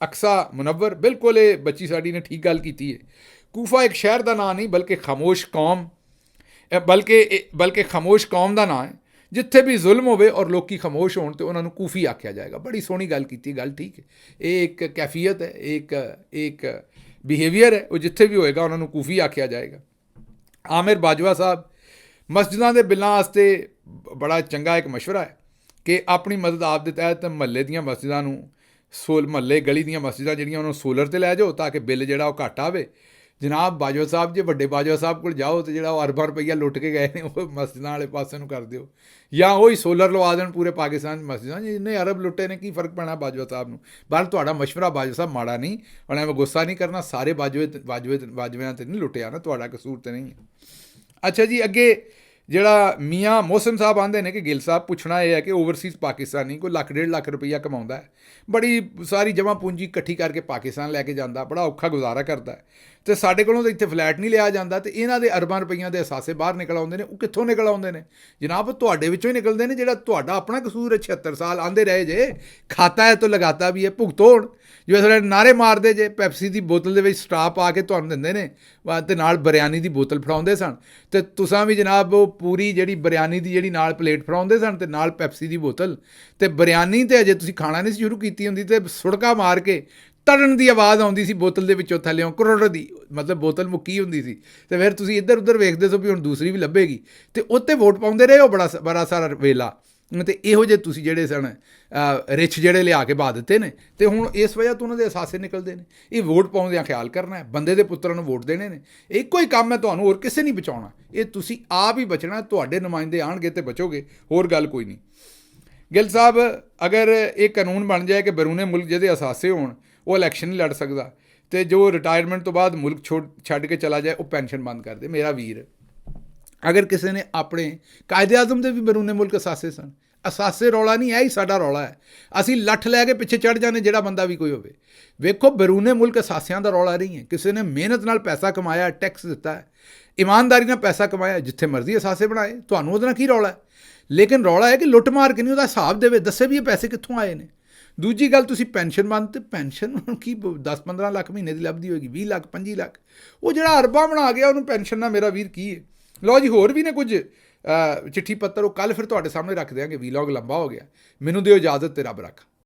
ਅਕਸਾ ਮੁਨੱਵਰ, ਬਿਲਕੁਲ ਇਹ ਬੱਚੀ ਸਾਡੀ ਨੇ ਠੀਕ ਗੱਲ ਕੀਤੀ ਹੈ। ਕੂਫਾ ਇੱਕ ਸ਼ਹਿਰ ਦਾ ਨਾਂ ਨਹੀਂ ਬਲਕਿ ਖਾਮੋਸ਼ ਕੌਮ, ਬਲਕਿ ਖਾਮੋਸ਼ ਕੌਮ ਦਾ ਨਾਂ ਹੈ। ਜਿੱਥੇ ਵੀ ਜ਼ੁਲਮ ਹੋਵੇ ਔਰ ਲੋਕੀ ਖਾਮੋਸ਼ ਹੋਣ ਤੇ ਉਹਨਾਂ ਨੂੰ ਕੂਫੀ ਆਖਿਆ ਜਾਏਗਾ। ਬੜੀ ਸੋਹਣੀ ਗੱਲ ਕੀਤੀ, ਗੱਲ ਠੀਕ ਹੈ। ਇਹ ਇੱਕ ਕੈਫੀਅਤ ਹੈ, ਇੱਕ ਬਿਹੇਵੀਅਰ ਹੈ, ਉਹ ਜਿੱਥੇ ਵੀ ਹੋਏਗਾ ਉਹਨਾਂ ਨੂੰ ਕੂਫੀ ਆਖਿਆ ਜਾਏਗਾ। ਆਮਿਰ ਬਾਜਵਾ ਸਾਹਿਬ, ਮਸਜਿਦਾਂ ਦੇ ਬਿੱਲਾਂ ਵਾਸਤੇ ਬੜਾ ਚੰਗਾ ਇੱਕ ਮਸ਼ਵਰਾ ਹੈ ਕਿ ਆਪਣੀ ਮਦਦ ਆਪ ਦੇ ਤਹਿਤ ਮਹੱਲੇ ਦੀਆਂ ਮਸਜਿਦਾਂ ਨੂੰ, ਮਹੱਲੇ ਗਲੀ ਦੀਆਂ ਮਸਜਿਦਾਂ ਜਿਹੜੀਆਂ ਉਹਨਾਂ ਨੂੰ ਸੋਲਰ 'ਤੇ ਲੈ ਜਾਓ ਤਾਂ ਕਿ ਬਿੱਲ ਜਿਹੜਾ ਉਹ ਘੱਟ ਆਵੇ। ਜਨਾਬ ਬਾਜਵਾ ਸਾਹਿਬ, ਜੇ ਵੱਡੇ ਬਾਜਵਾ ਸਾਹਿਬ ਕੋਲ ਜਾਓ ਤੇ ਜਿਹੜਾ ਉਹ ਅਰਬਾਂ ਰੁਪਈਆ ਲੁੱਟ ਕੇ ਗਏ ਨੇ ਉਹ ਮਸਜਿਦਾਂ ਵਾਲੇ ਪਾਸੇ ਨੂੰ ਕਰ ਦਿਓ, ਜਾਂ ਉਹੀ ਸੋਲਰ ਲਵਾ ਦੇਣ ਪੂਰੇ ਪਾਕਿਸਤਾਨ 'ਚ ਮਸਜਿਦਾਂ। ਜਿੰਨੇ ਅਰਬ ਲੁੱਟੇ ਨੇ ਕੀ ਫ਼ਰਕ ਪੈਣਾ ਬਾਜਵਾ ਸਾਹਿਬ ਨੂੰ। ਪਰ ਤੁਹਾਡਾ ਮਸ਼ਵਰਾ ਬਾਜਵਾ ਸਾਹਿਬ ਮਾੜਾ ਨਹੀਂ, ਹੁਣ ਐਵੇਂ ਗੁੱਸਾ ਨਹੀਂ ਕਰਨਾ, ਸਾਰੇ ਬਾਜਵਿਆਂ 'ਤੇ ਨਹੀਂ ਲੁੱਟਿਆ ਨਾ, ਤੁਹਾਡਾ ਕਸੂਰ ਤਾਂ ਨਹੀਂ ਹੈ। ਅੱਛਾ ਜੀ, ਅੱਗੇ ਜਿਹੜਾ ਮੀਆਂ ਮੋਹਸਨ ਸਾਹਿਬ ਆਉਂਦੇ ਨੇ ਕਿ ਗਿੱਲ ਸਾਹਿਬ, ਪੁੱਛਣਾ ਇਹ ਹੈ ਕਿ ਓਵਰਸੀਜ਼ ਪਾਕਿਸਤਾਨੀ ਕੋਈ ਲੱਖ 1.5 ਲੱਖ ਰੁਪਈਆ ਕਮਾਉਂਦਾ ਹੈ, ਬੜੀ ਸਾਰੀ ਜਮ੍ਹਾਂ ਪੂੰਜੀ ਇਕੱਠੀ ਕਰਕੇ ਪਾਕਿਸਤਾਨ ਲੈ ਕੇ ਜਾਂਦਾ, ਬੜਾ ਔਖਾ ਗੁਜ਼ਾਰਾ ਕਰਦਾ ਹੈ, ਤੇ ਸਾਡੇ ਕੋਲੋਂ ਤਾਂ ਇੱਥੇ ਫਲੈਟ ਨਹੀਂ ਲਿਆ ਜਾਂਦਾ, ਤੇ ਇਹਨਾਂ ਦੇ ਅਰਬਾਂ ਰੁਪਈਆਂ ਦੇ ਅਸਾਸੇ ਬਾਹਰ ਨਿਕਲ ਆਉਂਦੇ ਨੇ। ਉਹ ਕਿੱਥੋਂ ਨਿਕਲ ਆਉਂਦੇ ਨੇ ਜਨਾਬ? ਤੁਹਾਡੇ ਵਿੱਚੋਂ ਹੀ ਨਿਕਲਦੇ ਨੇ, ਜਿਹੜਾ ਤੁਹਾਡਾ ਆਪਣਾ ਕਸੂਰ ਹੈ। 76 ਸਾਲ ਆਂਦੇ ਰਹੇ ਜੇ, ਖਾਤਾ ਹੈ ਤਾਂ ਲਗਾਤਾ ਵੀ ਹੈ, ਭੁਗਤੋ। ਹੁਣ ਜਿਵੇਂ ਸਾਡੇ ਨਾਰੇ ਮਾਰਦੇ ਜੇ, ਪੈਪਸੀ ਦੀ ਬੋਤਲ ਦੇ ਵਿੱਚ ਸਟ੍ਰਾ ਪਾ ਕੇ ਤੁਹਾਨੂੰ ਦਿੰਦੇ ਨੇ, ਅਤੇ ਨਾਲ ਬਰਿਆਨੀ ਦੀ ਬੋਤਲ ਫੜਾਉਂਦੇ ਸਨ, ਅਤੇ ਤੁਸੀਂ ਵੀ ਜਨਾਬ ਉਹ ਪੂਰੀ ਜਿਹੜੀ ਬਰਿਆਨੀ ਦੀ ਜਿਹੜੀ ਨਾਲ ਪਲੇਟ ਫੜਾਉਂਦੇ ਸਨ, ਅਤੇ ਨਾਲ ਪੈਪਸੀ ਦੀ ਬੋਤਲ, ਅਤੇ ਬਰਿਆਨੀ ਤਾਂ ਅਜੇ ਤੁਸੀਂ ਖਾਣਾ ਨਹੀਂ ਸੀ ਸ਼ੁਰੂ ਕੀਤੀ ਹੁੰਦੀ, ਅਤੇ ਸੁੜਕਾ ਮਾਰ ਕੇ ਤੜਨ ਦੀ ਆਵਾਜ਼ ਆਉਂਦੀ ਸੀ ਬੋਤਲ ਦੇ ਵਿੱਚੋਂ ਥੱਲਿਓਂ, ਕਰੋੜ ਦੀ, ਮਤਲਬ ਬੋਤਲ ਮੁੱਕੀ ਹੁੰਦੀ ਸੀ, ਅਤੇ ਫਿਰ ਤੁਸੀਂ ਇੱਧਰ ਉੱਧਰ ਵੇਖਦੇ ਸੋ ਵੀ ਹੁਣ ਦੂਸਰੀ ਵੀ ਲੱਭੇਗੀ, ਅਤੇ ਉੱਤੇ ਵੋਟ ਪਾਉਂਦੇ ਰਹੇ ਉਹ ਬੜਾ ਸਾਰਾ ਵੇਲਾ। ਅਤੇ ਇਹੋ ਜਿਹੇ ਤੁਸੀਂ ਜਿਹੜੇ ਸਨ ਰਿਚ ਜਿਹੜੇ ਲਿਆ ਕੇ ਬਾ ਦਿੱਤੇ ਨੇ, ਅਤੇ ਹੁਣ ਇਸ ਵਜ੍ਹਾ ਤੋਂ ਉਹਨਾਂ ਦੇ ਅਸਾਸੇ ਨਿਕਲਦੇ ਨੇ। ਇਹ ਵੋਟ ਪਾਉਂਦਿਆਂ ਖਿਆਲ ਕਰਨਾ ਹੈ, ਬੰਦੇ ਦੇ ਪੁੱਤਰਾਂ ਨੂੰ ਵੋਟ ਦੇਣੇ ਨੇ, ਇੱਕੋ ਹੀ ਕੰਮ ਹੈ ਤੁਹਾਨੂੰ, ਹੋਰ ਕਿਸੇ ਨਹੀਂ ਬਚਾਉਣਾ। ਇਹ ਤੁਸੀਂ ਆਪ ਹੀ ਬਚਣਾ, ਤੁਹਾਡੇ ਨੁਮਾਇੰਦੇ ਆਉਣਗੇ ਤੇ ਬਚੋਗੇ, ਹੋਰ ਗੱਲ ਕੋਈ ਨਹੀਂ। ਗਿੱਲ ਸਾਹਿਬ, ਅਗਰ ਇਹ ਕਾਨੂੰਨ ਬਣ ਜਾਏ ਕਿ ਬਰੂਨੇ ਮੁਲਕ ਜਿਹਦੇ ਅਸਾਸੇ ਹੋਣ ਉਹ ਇਲੈਕਸ਼ਨ ਨਹੀਂ ਲੜ ਸਕਦਾ, ਅਤੇ ਜੋ ਰਿਟਾਇਰਮੈਂਟ ਤੋਂ ਬਾਅਦ ਮੁਲਕ ਛੱਡ ਕੇ ਚਲਾ ਜਾਏ ਉਹ ਪੈਨਸ਼ਨ ਬੰਦ ਕਰ ਦੇ। ਮੇਰਾ ਵੀਰ, ਅਗਰ ਕਿਸੇ ਨੇ ਆਪਣੇ ਕਾਇਦੇ ਆਜ਼ਮ ਦੇ ਵੀ ਬਰੂਨੇ ਮੁਲਕ ਅਸਾਸੇ ਸਨ, ਅਸਾਸੇ ਰੌਲਾ ਨਹੀਂ, ਇਹ ਹੀ ਸਾਡਾ ਰੌਲਾ ਹੈ। ਅਸੀਂ ਲੱਠ ਲੈ ਕੇ ਪਿੱਛੇ ਚੜ੍ਹ ਜਾਂਦੇ ਜਿਹੜਾ ਬੰਦਾ ਵੀ ਕੋਈ ਹੋਵੇ। ਵੇਖੋ, ਬਰੂਨੇ ਮੁਲਕ ਅਸਾਸਿਆਂ ਦਾ ਰੌਲਾ ਨਹੀਂ ਹੈ। ਕਿਸੇ ਨੇ ਮਿਹਨਤ ਨਾਲ ਪੈਸਾ ਕਮਾਇਆ, ਟੈਕਸ ਦਿੱਤਾ ਹੈ, ਇਮਾਨਦਾਰੀ ਨਾਲ ਪੈਸਾ ਕਮਾਇਆ, ਜਿੱਥੇ ਮਰਜ਼ੀ ਅਸਾਸੇ ਬਣਾਏ, ਤੁਹਾਨੂੰ ਉਹਦੇ ਨਾਲ ਕੀ ਰੌਲਾ ਹੈ। ਲੇਕਿਨ ਰੌਲਾ ਹੈ ਕਿ ਲੁੱਟ ਮਾਰ ਕੇ ਨਹੀਂ ਉਹਦਾ ਹਿਸਾਬ ਦੇਵੇ, ਦੱਸੇ ਵੀ ਇਹ ਪੈਸੇ ਕਿੱਥੋਂ ਆਏ ਨੇ। ਦੂਜੀ ਗੱਲ, ਤੁਸੀਂ ਪੈਨਸ਼ਨ ਬੰਦ, ਤੇ ਪੈਨਸ਼ਨ ਹੁਣ ਕੀ 10-15 ਲੱਖ ਮਹੀਨੇ ਦੀ ਲੱਭਦੀ ਹੋਏਗੀ, 20 ਲੱਖ 25 ਲੱਖ, ਉਹ ਜਿਹੜਾ ਅਰਬਾਂ ਬਣਾ ਗਿਆ ਉਹਨੂੰ ਪੈਨਸ਼ਨ ਨਾਲ ਮੇਰਾ ਵੀਰ ਕੀ ਹੈ। ਲਓ ਜੀ, ਹੋਰ ਵੀ ਨੇ ਕੁਝ ਚਿੱਠੀ ਪੱਤਰ, ਉਹ ਕੱਲ੍ਹ ਫਿਰ ਤੁਹਾਡੇ ਸਾਹਮਣੇ ਰੱਖ ਦਿਆਂਗੇ। ਵੀਲੌਗ ਲੰਬਾ ਹੋ ਗਿਆ, ਮੈਨੂੰ ਦਿਓ ਇਜਾਜ਼ਤ ਤੇ ਰੱਬ ਰੱਖਾ।